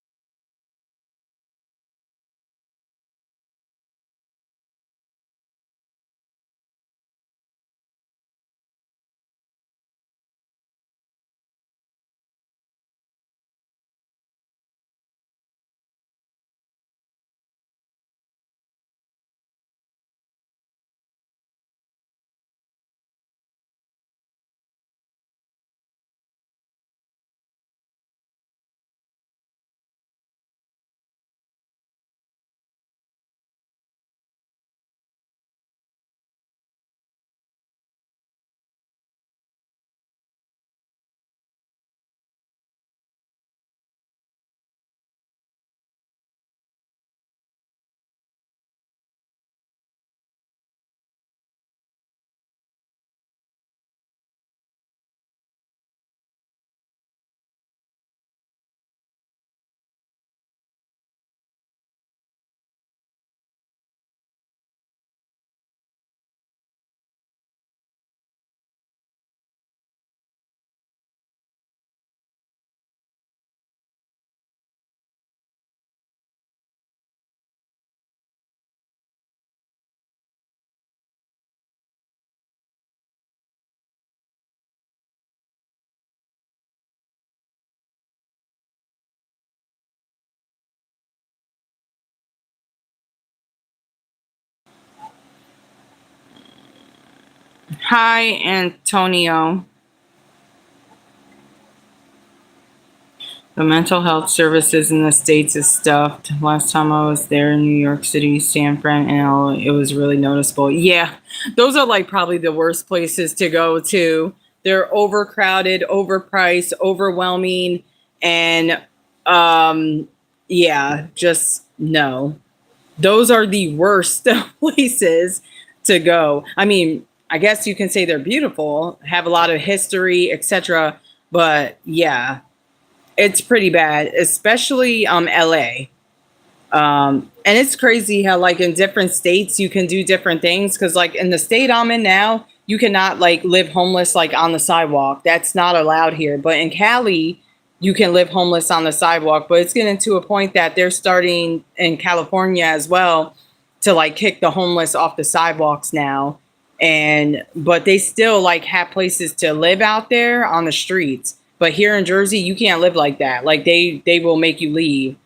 Hi, Antonio. The mental health services in the States is stuffed. Last time I was there in New York City, San Fran, and LA, it was really noticeable. Yeah, those are like probably the worst places to go to. They're overcrowded, overpriced, overwhelming, and um, yeah, just no. Those are the worst places to go. I mean, I guess you can say they're beautiful, have a lot of history, etc. But yeah, it's pretty bad, especially LA. And it's crazy how like in different states you can do different things, because like in the state I'm in now, you cannot like live homeless like on the sidewalk. That's not allowed here. But in Cali, you can live homeless on the sidewalk. But it's getting to a point that they're starting in California as well. to like kick the homeless off the sidewalks now. And but they still like have places to live out there on the streets. But here in Jersey, you can't live like that. Like they will make you leave.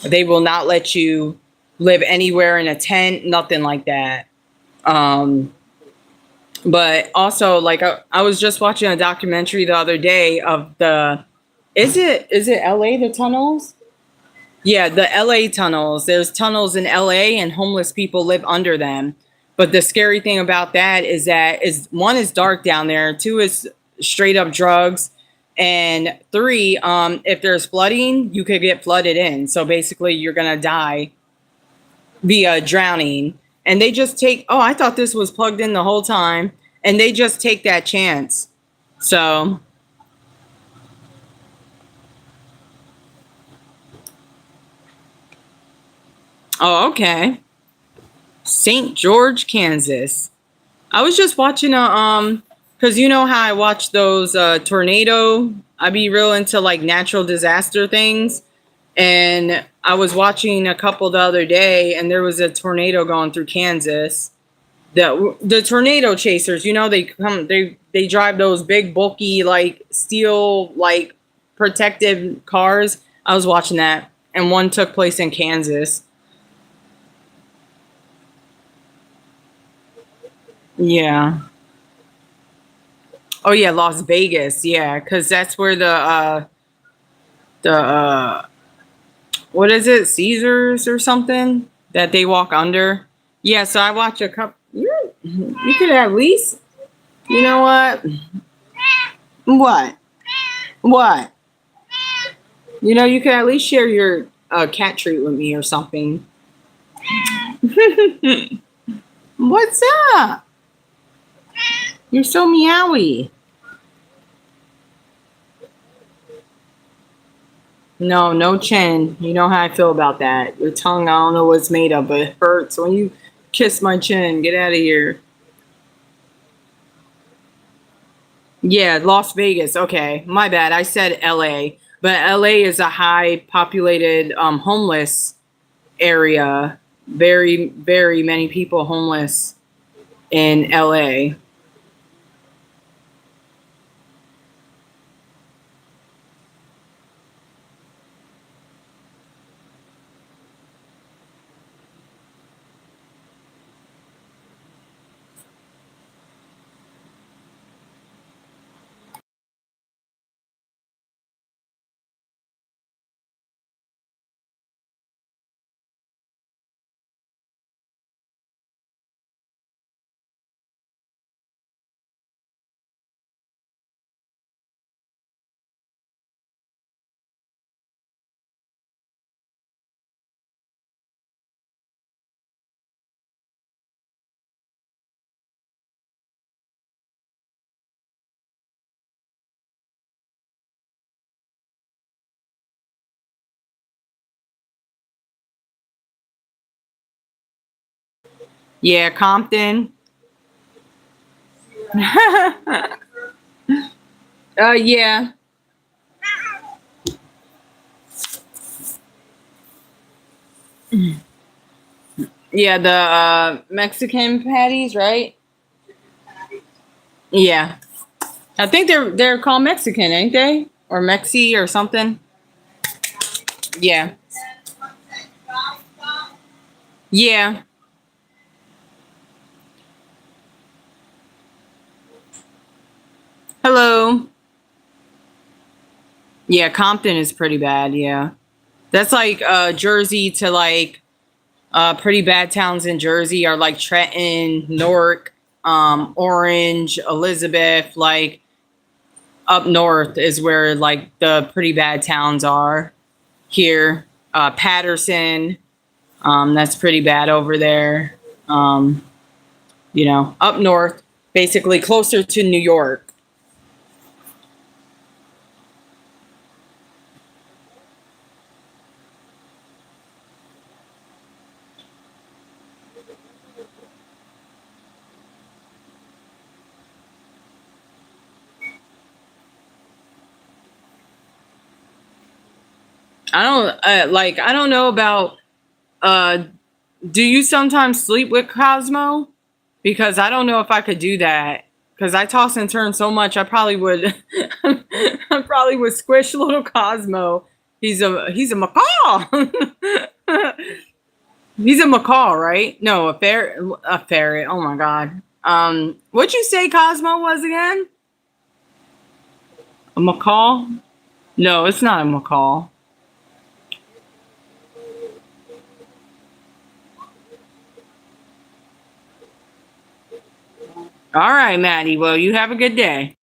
They will not let you live anywhere in a tent, nothing like that. Um, but also, like I was just watching a documentary the other day of the is it LA, the tunnels? Yeah, the LA tunnels. There's tunnels in LA and homeless people live under them. But the scary thing about that is one is dark down there, two is straight up drugs, and three, if there's flooding, you could get flooded in. So basically you're gonna die via drowning. And they just take, oh, I thought this was plugged in the whole time. And they just take that chance. So, oh, okay. St. George, Kansas. I was just watching because you know how I watch those tornado. I be real into like natural disaster things. And I was watching a couple the other day, and there was a tornado going through Kansas. The tornado chasers, you know, they drive those big bulky like steel like protective cars. I was watching that, and one took place in Kansas. Yeah. Oh yeah, Las Vegas. Yeah, because that's where the what is it, Caesars or something that they walk under. Yeah, so I watch a couple. You could at least, you know what? What? What? You know, you could at least share your cat treat with me or something. What's up? You're so meowy. No, no chin. You know how I feel about that. Your tongue, I don't know what it's made of, but it hurts when you kiss my chin. Get out of here. Yeah, Las Vegas. Okay, my bad. I said LA, but LA is a high populated homeless area. Very, very many people homeless in LA. Yeah, Compton. Yeah, yeah, the Mexican patties, right? Yeah, I think they're called Mexican, ain't they? Or Mexi or something. Yeah, yeah. Hello. Yeah, Compton is pretty bad. Yeah, that's like Jersey to like pretty bad towns in Jersey are like Trenton, Newark, Orange, Elizabeth. Like up north is where like the pretty bad towns are. Here, Patterson, that's pretty bad over there. Um, you know, up north, basically closer to New York. I don't like. I don't know about uh Do you sometimes sleep with Cosmo? Because I don't know if I could do that. Because I toss and turn so much, I probably would. I probably would squish little Cosmo. He's a macaw. He's a macaw, right? No, a ferret. A ferret. Oh my god. What'd you say Cosmo was again? A macaw? No, it's not a macaw. All right, Maddie. Well, you have a good day.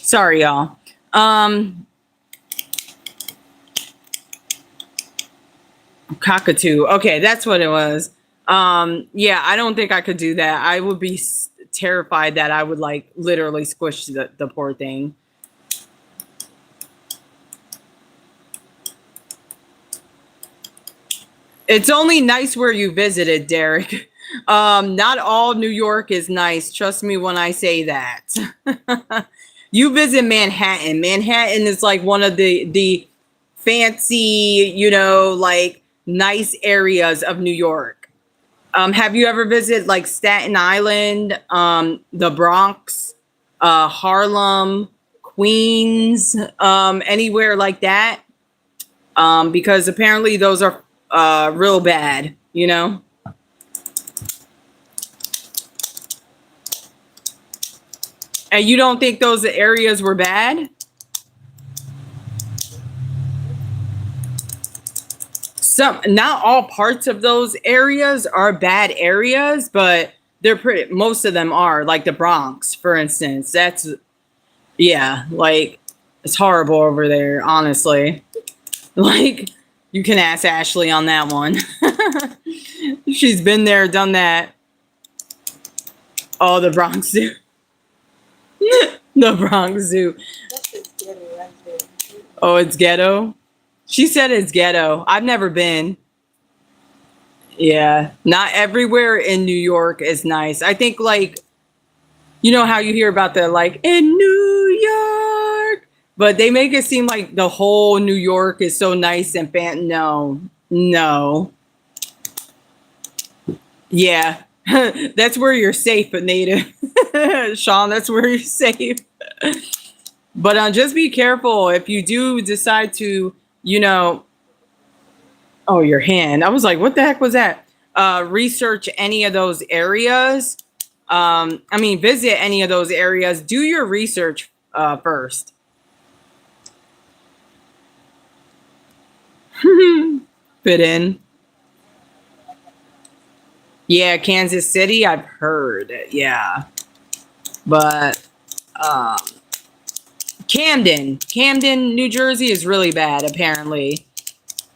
Sorry, y'all. Cockatoo. Okay, that's what it was. Yeah, I don't think I could do that. I would be terrified that I would like literally squish the poor thing. It's only nice where you visited, Derek. Not all New York is nice. Trust me when I say that. You visit Manhattan. Manhattan is like one of the fancy, like nice areas of New York. Have you ever visited like Staten Island, the Bronx, Harlem, Queens, anywhere like that? Because apparently those are real bad, And you don't think those areas were bad? Not all parts of those areas are bad areas, but most of them are, like the Bronx, for instance. Yeah, like it's horrible over there, honestly. Like you can ask Ashley on that one. She's been there, done that. Oh, the Bronx Zoo. The Bronx Zoo. Oh, it's ghetto. She said it's ghetto. I've never been. Yeah, not everywhere in New York is nice. I think like how you hear about the like in New York, but they make it seem like the whole New York is so nice and no, no. Yeah, that's where you're safe, native. Sean, that's where you're safe. But just be careful if you do decide to, oh, your hand. I was like, what the heck was that? Research any of those areas. Visit any of those areas. Do your research first. Fit in. Yeah, Kansas City, I've heard. Yeah. But Camden, New Jersey is really bad, apparently.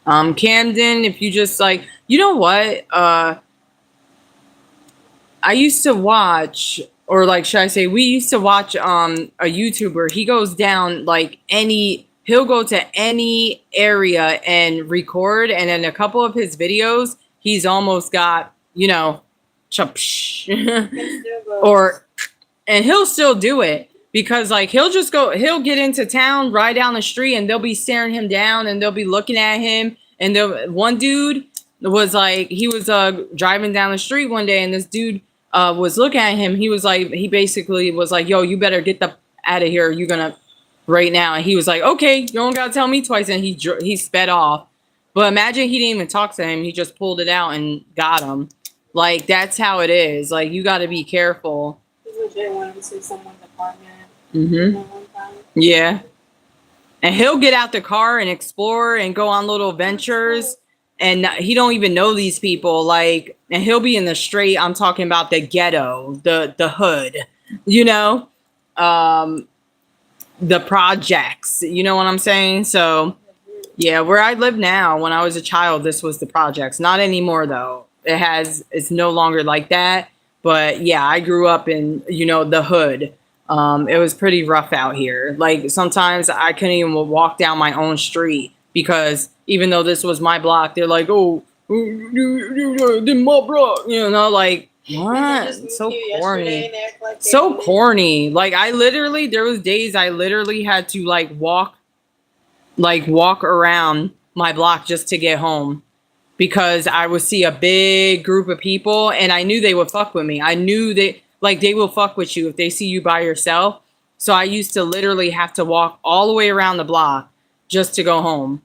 Camden, if you just like, you know what? I used to watch, or like, should I say, we used to watch a YouTuber. He goes down like he'll go to any area and record, and in a couple of his videos, he's almost got, chupsh. And he'll still do it because like he'll get into town, ride down the street, and they'll be staring him down, and they'll be looking at him. And one dude was like, he was driving down the street one day, and this dude was looking at him. He was like, he basically was like, yo, you better get the out of here. You're gonna right now. And he was like, okay, you don't gotta tell me twice. And he sped off. But imagine he didn't even talk to him. He just pulled it out and got him. Like, that's how it is. Like, you got to be careful. He legit wanted to see someone's apartment. Mm-hmm. Yeah. And he'll get out the car and explore and go on little ventures. And he don't even know these people. Like, and he'll be in the street. I'm talking about the ghetto, the hood, you know, the projects. You know what I'm saying? So, yeah, where I live now, when I was a child, this was the projects. Not anymore, though. It's no longer like that. But yeah, I grew up in, you know, the hood. It was pretty rough out here. Like, sometimes I couldn't even walk down my own street because even though this was my block, they're like, oh, the my block, you know, like, what? So corny. So corny. Like, there was days I literally had to walk around my block just to get home because I would see a big group of people and I knew they would fuck with me. I knew they will fuck with you if they see you by yourself. So I used to literally have to walk all the way around the block just to go home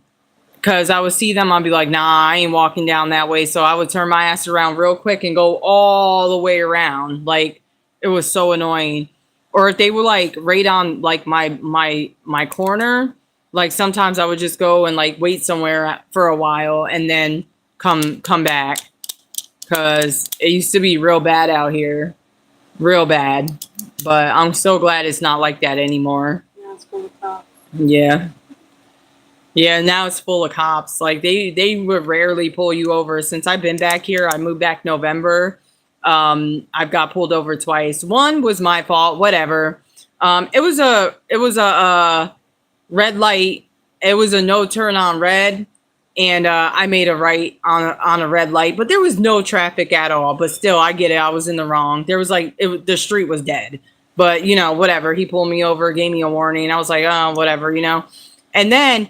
because I would see them. I'd be like, nah, I ain't walking down that way. So I would turn my ass around real quick and go all the way around. Like, it was so annoying. Or if they were like right on like my corner, like sometimes I would just go and like wait somewhere for a while and then come back because it used to be real bad out here, real bad. But I'm so glad it's not like that anymore. Yeah, it's full of cops. Yeah. Yeah, now it's full of cops. Like they would rarely pull you over. Since I've been back here, I moved back November. I've got pulled over twice. One was my fault, whatever. It was a red light. It was a no turn on red, and I made a right on a red light, but there was no traffic at all. But still, I get it. I was in the wrong. There was the street was dead, but you know, whatever. He pulled me over, gave me a warning. I was like, oh, whatever, you know. And then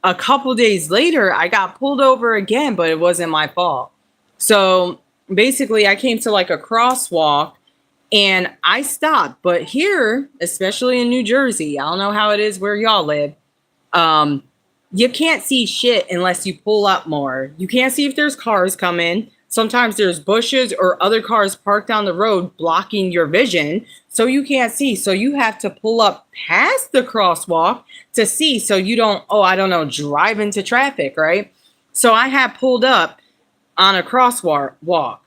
a couple days later, I got pulled over again, but it wasn't my fault. So basically, I came to like a crosswalk. And I stopped, but here, especially in New Jersey, I don't know how it is where y'all live. You can't see shit unless you pull up more. You can't see if there's cars coming. Sometimes there's bushes or other cars parked on the road blocking your vision, so you can't see. So you have to pull up past the crosswalk to see, so you don't, drive into traffic, right? So I had pulled up on a crosswalk.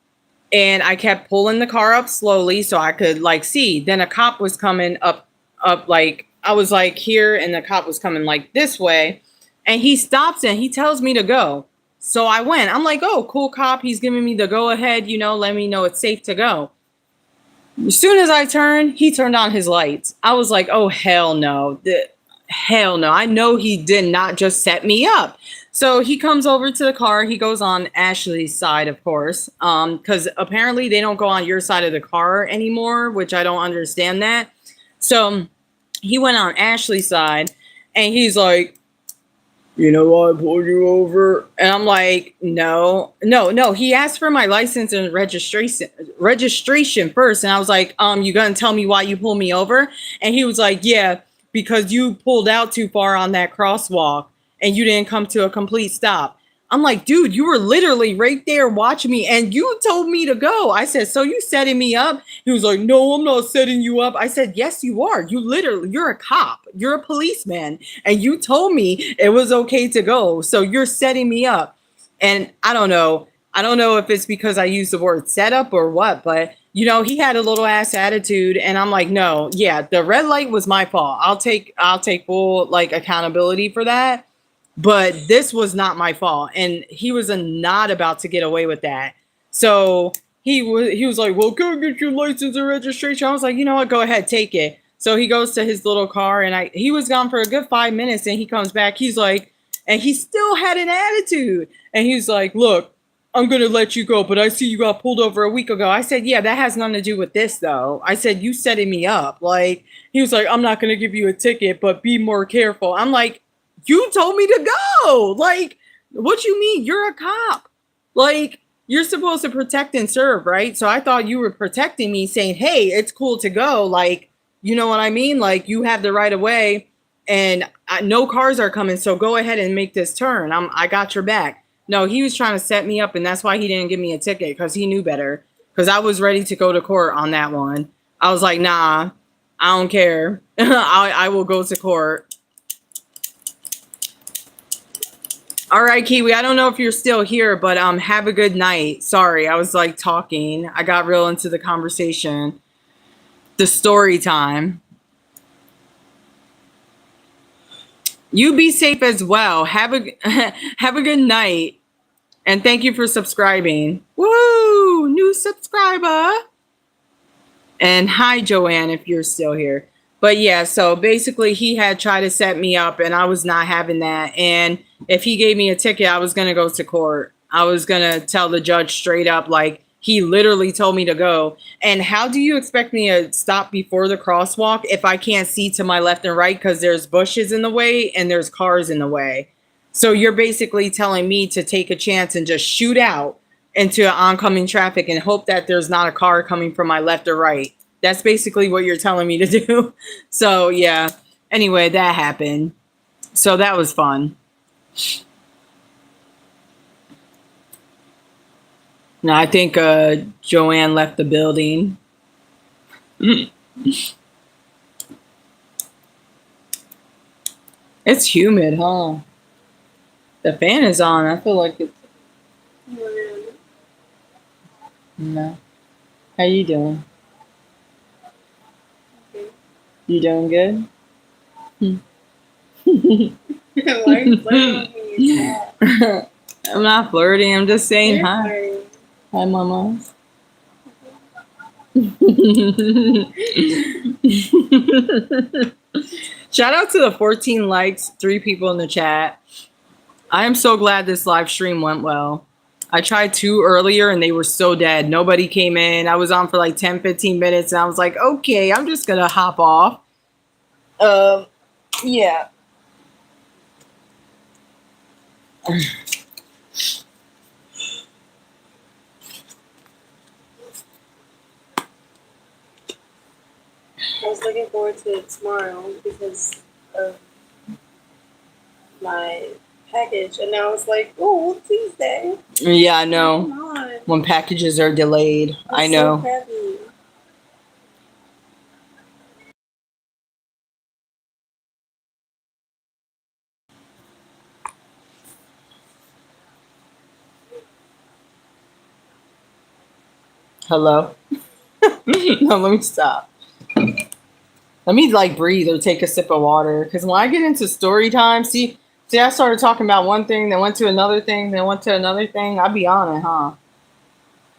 And I kept pulling the car up slowly so I could like see. Then a cop was coming up like I was like here and the cop was coming like this way. And he stops and he tells me to go. So I went. I'm like, oh, cool cop. He's giving me the go ahead, you know, let me know it's safe to go. As soon as I turned, he turned on his lights. I was like, oh, hell no. Hell no. I know he did not just set me up. So he comes over to the car. He goes on Ashley's side, of course, because apparently they don't go on your side of the car anymore, which I don't understand that. So he went on Ashley's side and he's like, you know why I pulled you over? And I'm like, no. He asked for my license and registration first. And I was like, you gonna tell me why you pulled me over? And he was like, yeah, because you pulled out too far on that crosswalk and you didn't come to a complete stop. I'm like, dude, you were literally right there watching me and you told me to go. I said, so you setting me up? He was like, no, I'm not setting you up. I said, yes, you are. You're a cop. You're a policeman. And you told me it was okay to go. So you're setting me up. And I don't know. I don't know if it's because I used the word setup or what, but you know, he had a little ass attitude and I'm like, no, yeah, the red light was my fault. I'll take full like accountability for that. But this was not my fault. And he was not about to get away with that. So he was like, well, go get your license and registration. I was like, you know what? Go ahead, take it. So he goes to his little car and he was gone for a good 5 minutes and he comes back. He's like, and he still had an attitude. And he's like, look, I'm going to let you go, but I see you got pulled over a week ago. I said, yeah, that has nothing to do with this, though. I said, you setting me up. Like, he was like, I'm not going to give you a ticket, but be more careful. I'm like, you told me to go. Like, what you mean? You're a cop. Like, you're supposed to protect and serve, right? So I thought you were protecting me, saying, hey, it's cool to go. Like, you know what I mean? Like, you have the right of way, and no cars are coming, so go ahead and make this turn. I got your back. No, he was trying to set me up, and that's why he didn't give me a ticket, because he knew better. Because I was ready to go to court on that one. I was like, nah, I don't care. I will go to court. All right, Kiwi, I don't know if you're still here, but have a good night. Sorry, I was like talking. I got real into the conversation. The story time. You be safe as well. Have a have a good night. And thank you for subscribing. Woo! New subscriber. And hi, Joanne, if you're still here. But yeah, so basically he had tried to set me up, and I was not having that. And if he gave me a ticket, I was going to go to court. I was going to tell the judge straight up, like, he literally told me to go. And how do you expect me to stop before the crosswalk if I can't see to my left and right because there's bushes in the way and there's cars in the way? So you're basically telling me to take a chance and just shoot out into oncoming traffic and hope that there's not a car coming from my left or right. That's basically what you're telling me to do. So yeah. Anyway, that happened. So that was fun. Now I think Joanne left the building. It's humid, huh? The fan is on. I feel like it's... No. How you doing? You doing good? Why are you flirting with me? I'm not flirting. I'm just saying You're hi. flirting. Hi, Mama. Shout out to the 14 likes, 3 people in the chat. I am so glad this live stream went well. I tried 2 earlier and they were so dead. Nobody came in. I was on for like 10, 15 minutes and I was like, okay, I'm just going to hop off. Yeah. I was looking forward to it tomorrow because of my package, and now it's like, oh, Tuesday. Yeah, I know. Come on. When packages are delayed. I know. So heavy. Hello? No, let me stop. Let me like breathe or take a sip of water. Because when I get into story time, see, I started talking about one thing, then went to another thing, then went to another thing. I'll be on it, huh?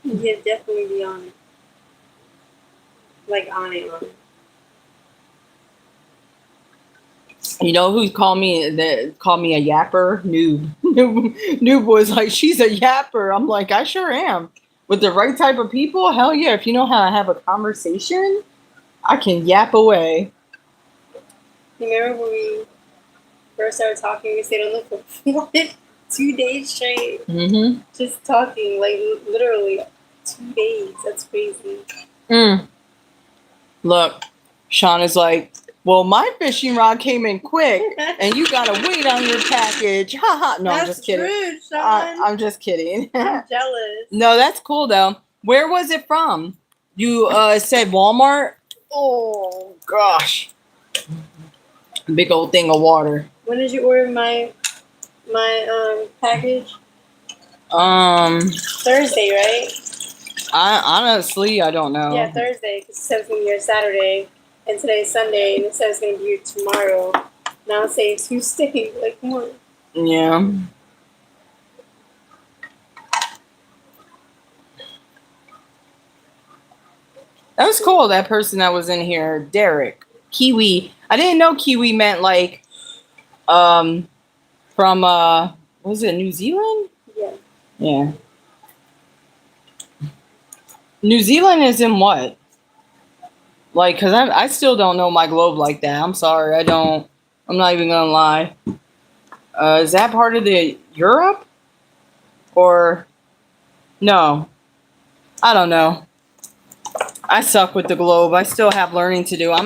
Yeah, definitely be on it. Like on it. You know who called me a yapper? Noob. Noob was like, she's a yapper. I'm like, I sure am. With the right type of people, hell yeah. If you know how to have a conversation, I can yap away. You remember when we first started talking, we stayed on the phone for 2 days straight. Mm-hmm. Just talking, like literally 2 days. That's crazy. Look, Sean is like, well, my fishing rod came in quick, and you gotta wait on your package. Ha ha. No, I'm just kidding. Rude, Sean. I'm just kidding. I'm jealous. No, that's cool though. Where was it from? You said Walmart? Oh gosh. Big old thing of water. When did you order my package? Thursday, right? I honestly don't know. Yeah, Thursday, because it said it's going to be here Saturday, and today's Sunday, and it says it's going to be here tomorrow. Now it's saying Tuesday. Like, come on. Yeah. That was cool, that person that was in here, Derek. Kiwi. I didn't know Kiwi meant like from what was it, New Zealand? Yeah. Yeah. New Zealand is in what? Like, cause I still don't know my globe like that. I'm sorry, I don't. I'm not even gonna lie. Is that part of the Europe or no? I don't know. I suck with the globe. I still have learning to do. I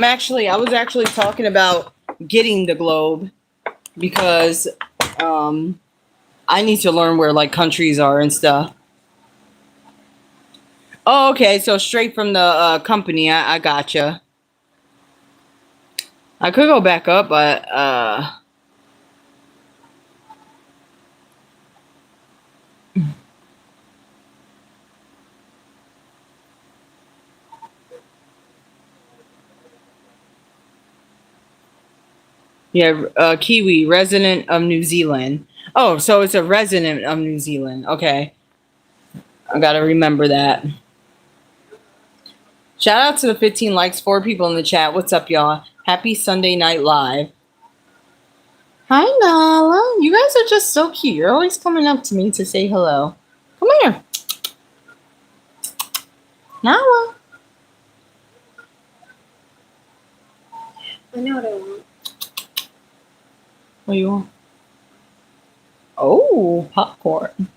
was actually talking about getting the globe because I need to learn where like countries are and stuff. Oh, okay. So straight from the company, I gotcha. I could go back up, but yeah, Kiwi, resident of New Zealand. Oh, so it's a resident of New Zealand. Okay, I gotta remember that. Shout out to the 15 likes, 4 people in the chat. What's up, y'all? Happy Sunday Night Live. Hi, Nala. You guys are just so cute. You're always coming up to me to say hello. Come here. Nala. I know what I want. What do you want? Oh, popcorn.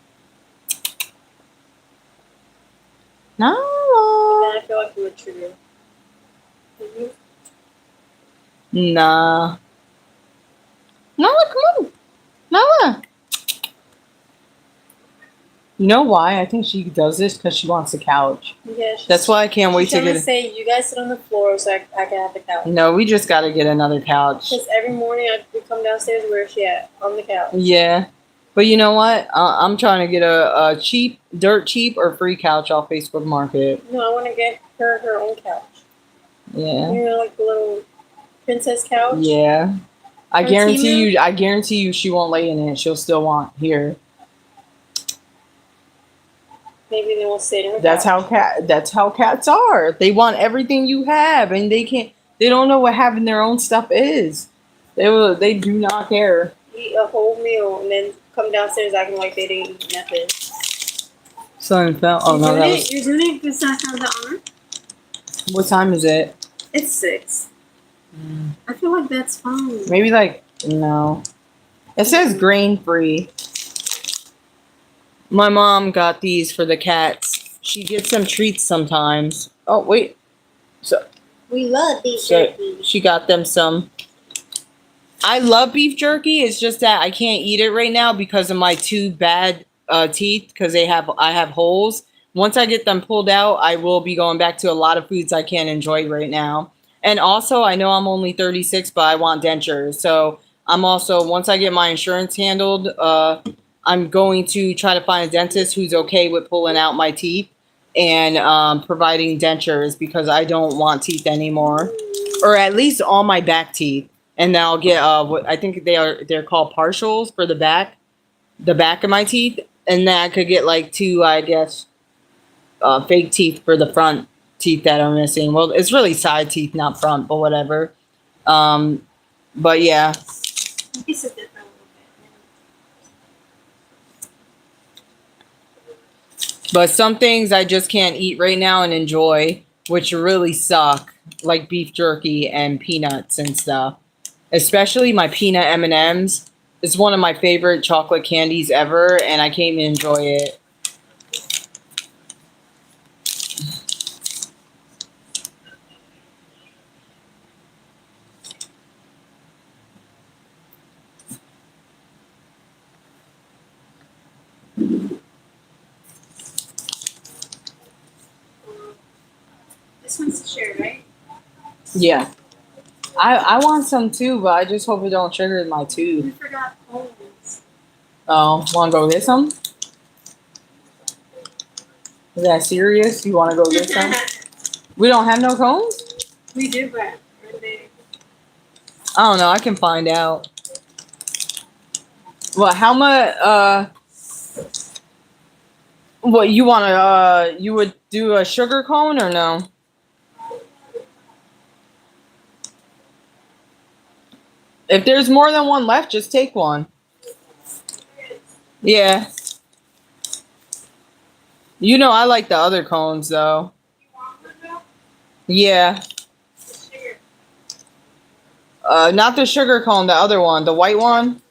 Nala. And then I feel like it would trigger. Nah. Nala, come on. Nala. You know why? I think she does this because she wants the couch. Yeah, That's why I can't wait to get get. Say you guys sit on the floor so I can have the couch. No, we just got to get another couch. Because every morning I come downstairs, where's she at? On the couch. Yeah, but you know what? I'm trying to get a cheap, dirt cheap or free couch off Facebook Market. No, I want to get her own couch. Yeah. You know, like the little princess couch. Yeah. I From guarantee Temu? you. I guarantee you, she won't lay in it. She'll still want here. Maybe they won't sit in her That's couch. That's how cats are. They want everything you have, and they can't. They don't know what having their own stuff is. They do not care. Eat a whole meal and then come downstairs acting like they didn't eat nothing. Son fell. Oh no, that was. You're doing it because I have the honor. What time is it? It's 6. I feel like that's fine. Maybe like no. It says grain free. My mom got these for the cats. She gets them treats sometimes. Oh wait. So We love beef jerky. she got them some. I love beef jerky. It's just that I can't eat it right now because of my 2 bad teeth because I have holes. Once I get them pulled out, I will be going back to a lot of foods I can't enjoy right now. And also, I know I'm only 36, but I want dentures. So I'm also, once I get my insurance handled, I'm going to try to find a dentist who's okay with pulling out my teeth and providing dentures because I don't want teeth anymore, or at least all my back teeth. And then I'll get what I think they're called partials for the back of my teeth, and then I could get like 2, I guess, fake teeth for the front teeth that are missing. Well, it's really side teeth, not front, but whatever. But yeah. But some things I just can't eat right now and enjoy, which really suck, like beef jerky and peanuts and stuff. Especially my peanut M&Ms. It's one of my favorite chocolate candies ever, and I can't even enjoy it. This one's a share, right? Yeah. I want some too, but I just hope it don't trigger my We tooth. forgot cones. Oh, want to go get some? Is that serious? You want to go get some? We don't have no cones? We do, but are they? I don't know. I can find out. Well, how much? What you want to? You would do a sugar cone or no? If there's more than one left, just take one. Yeah. You know I like the other cones though. Yeah. Not the sugar cone, the other one, the white one.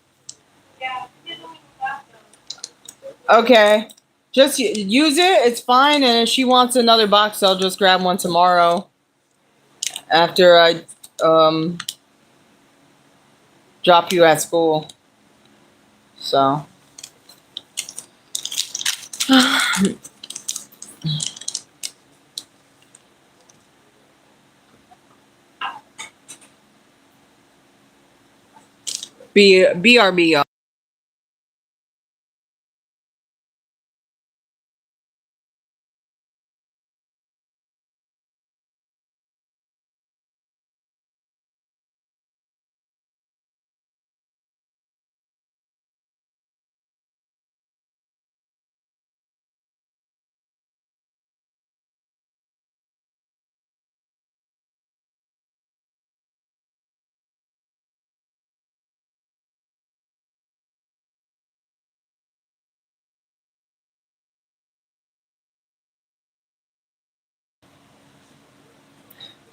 Okay. Just use it. It's fine. And if she wants another box, I'll just grab one tomorrow after I um, drop you at school. So. BRB, y'all.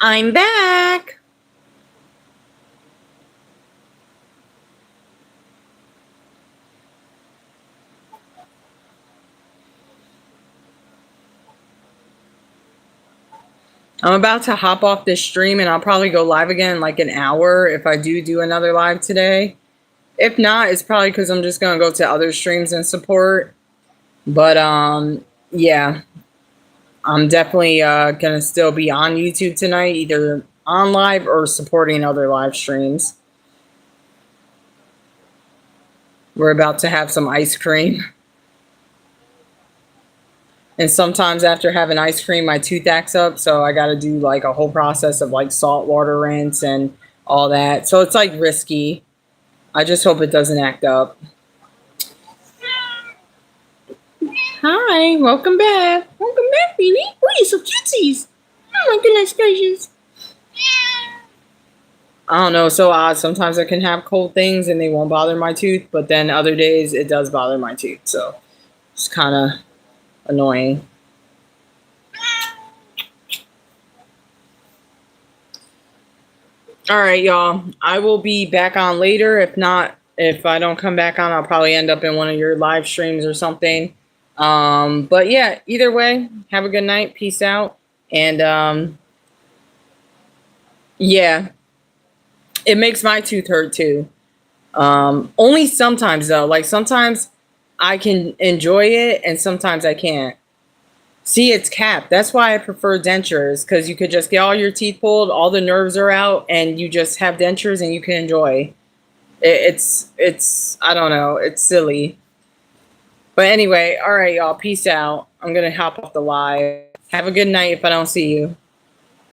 I'm back. I'm about to hop off this stream and I'll probably go live again in like an hour if I do another live today. If not, it's probably because I'm just going to go to other streams and support. But yeah, I'm definitely going to still be on YouTube tonight, either on live or supporting other live streams. We're about to have some ice cream. And sometimes after having ice cream, my tooth acts up. So I got to do like a whole process of like salt water rinse and all that. So it's like risky. I just hope it doesn't act up. Hi, welcome back. Welcome back, baby. Oh, you're so cutesies. Oh my goodness gracious. I don't know, so odd. Sometimes I can have cold things and they won't bother my tooth, but then other days it does bother my tooth. So it's kind of annoying. All right, y'all. I will be back on later. If not, if I don't come back on, I'll probably end up in one of your live streams or something. But yeah, either way, have a good night. Peace out. And yeah, it makes my tooth hurt too. Only sometimes though. Like sometimes I can enjoy it and sometimes I can't. See, it's capped. That's why I prefer dentures, because you could just get all your teeth pulled, all the nerves are out, and you just have dentures and you can enjoy. It's I don't know, it's silly. But anyway, all right, y'all. Peace out. I'm gonna hop off the live. Have a good night if I don't see you.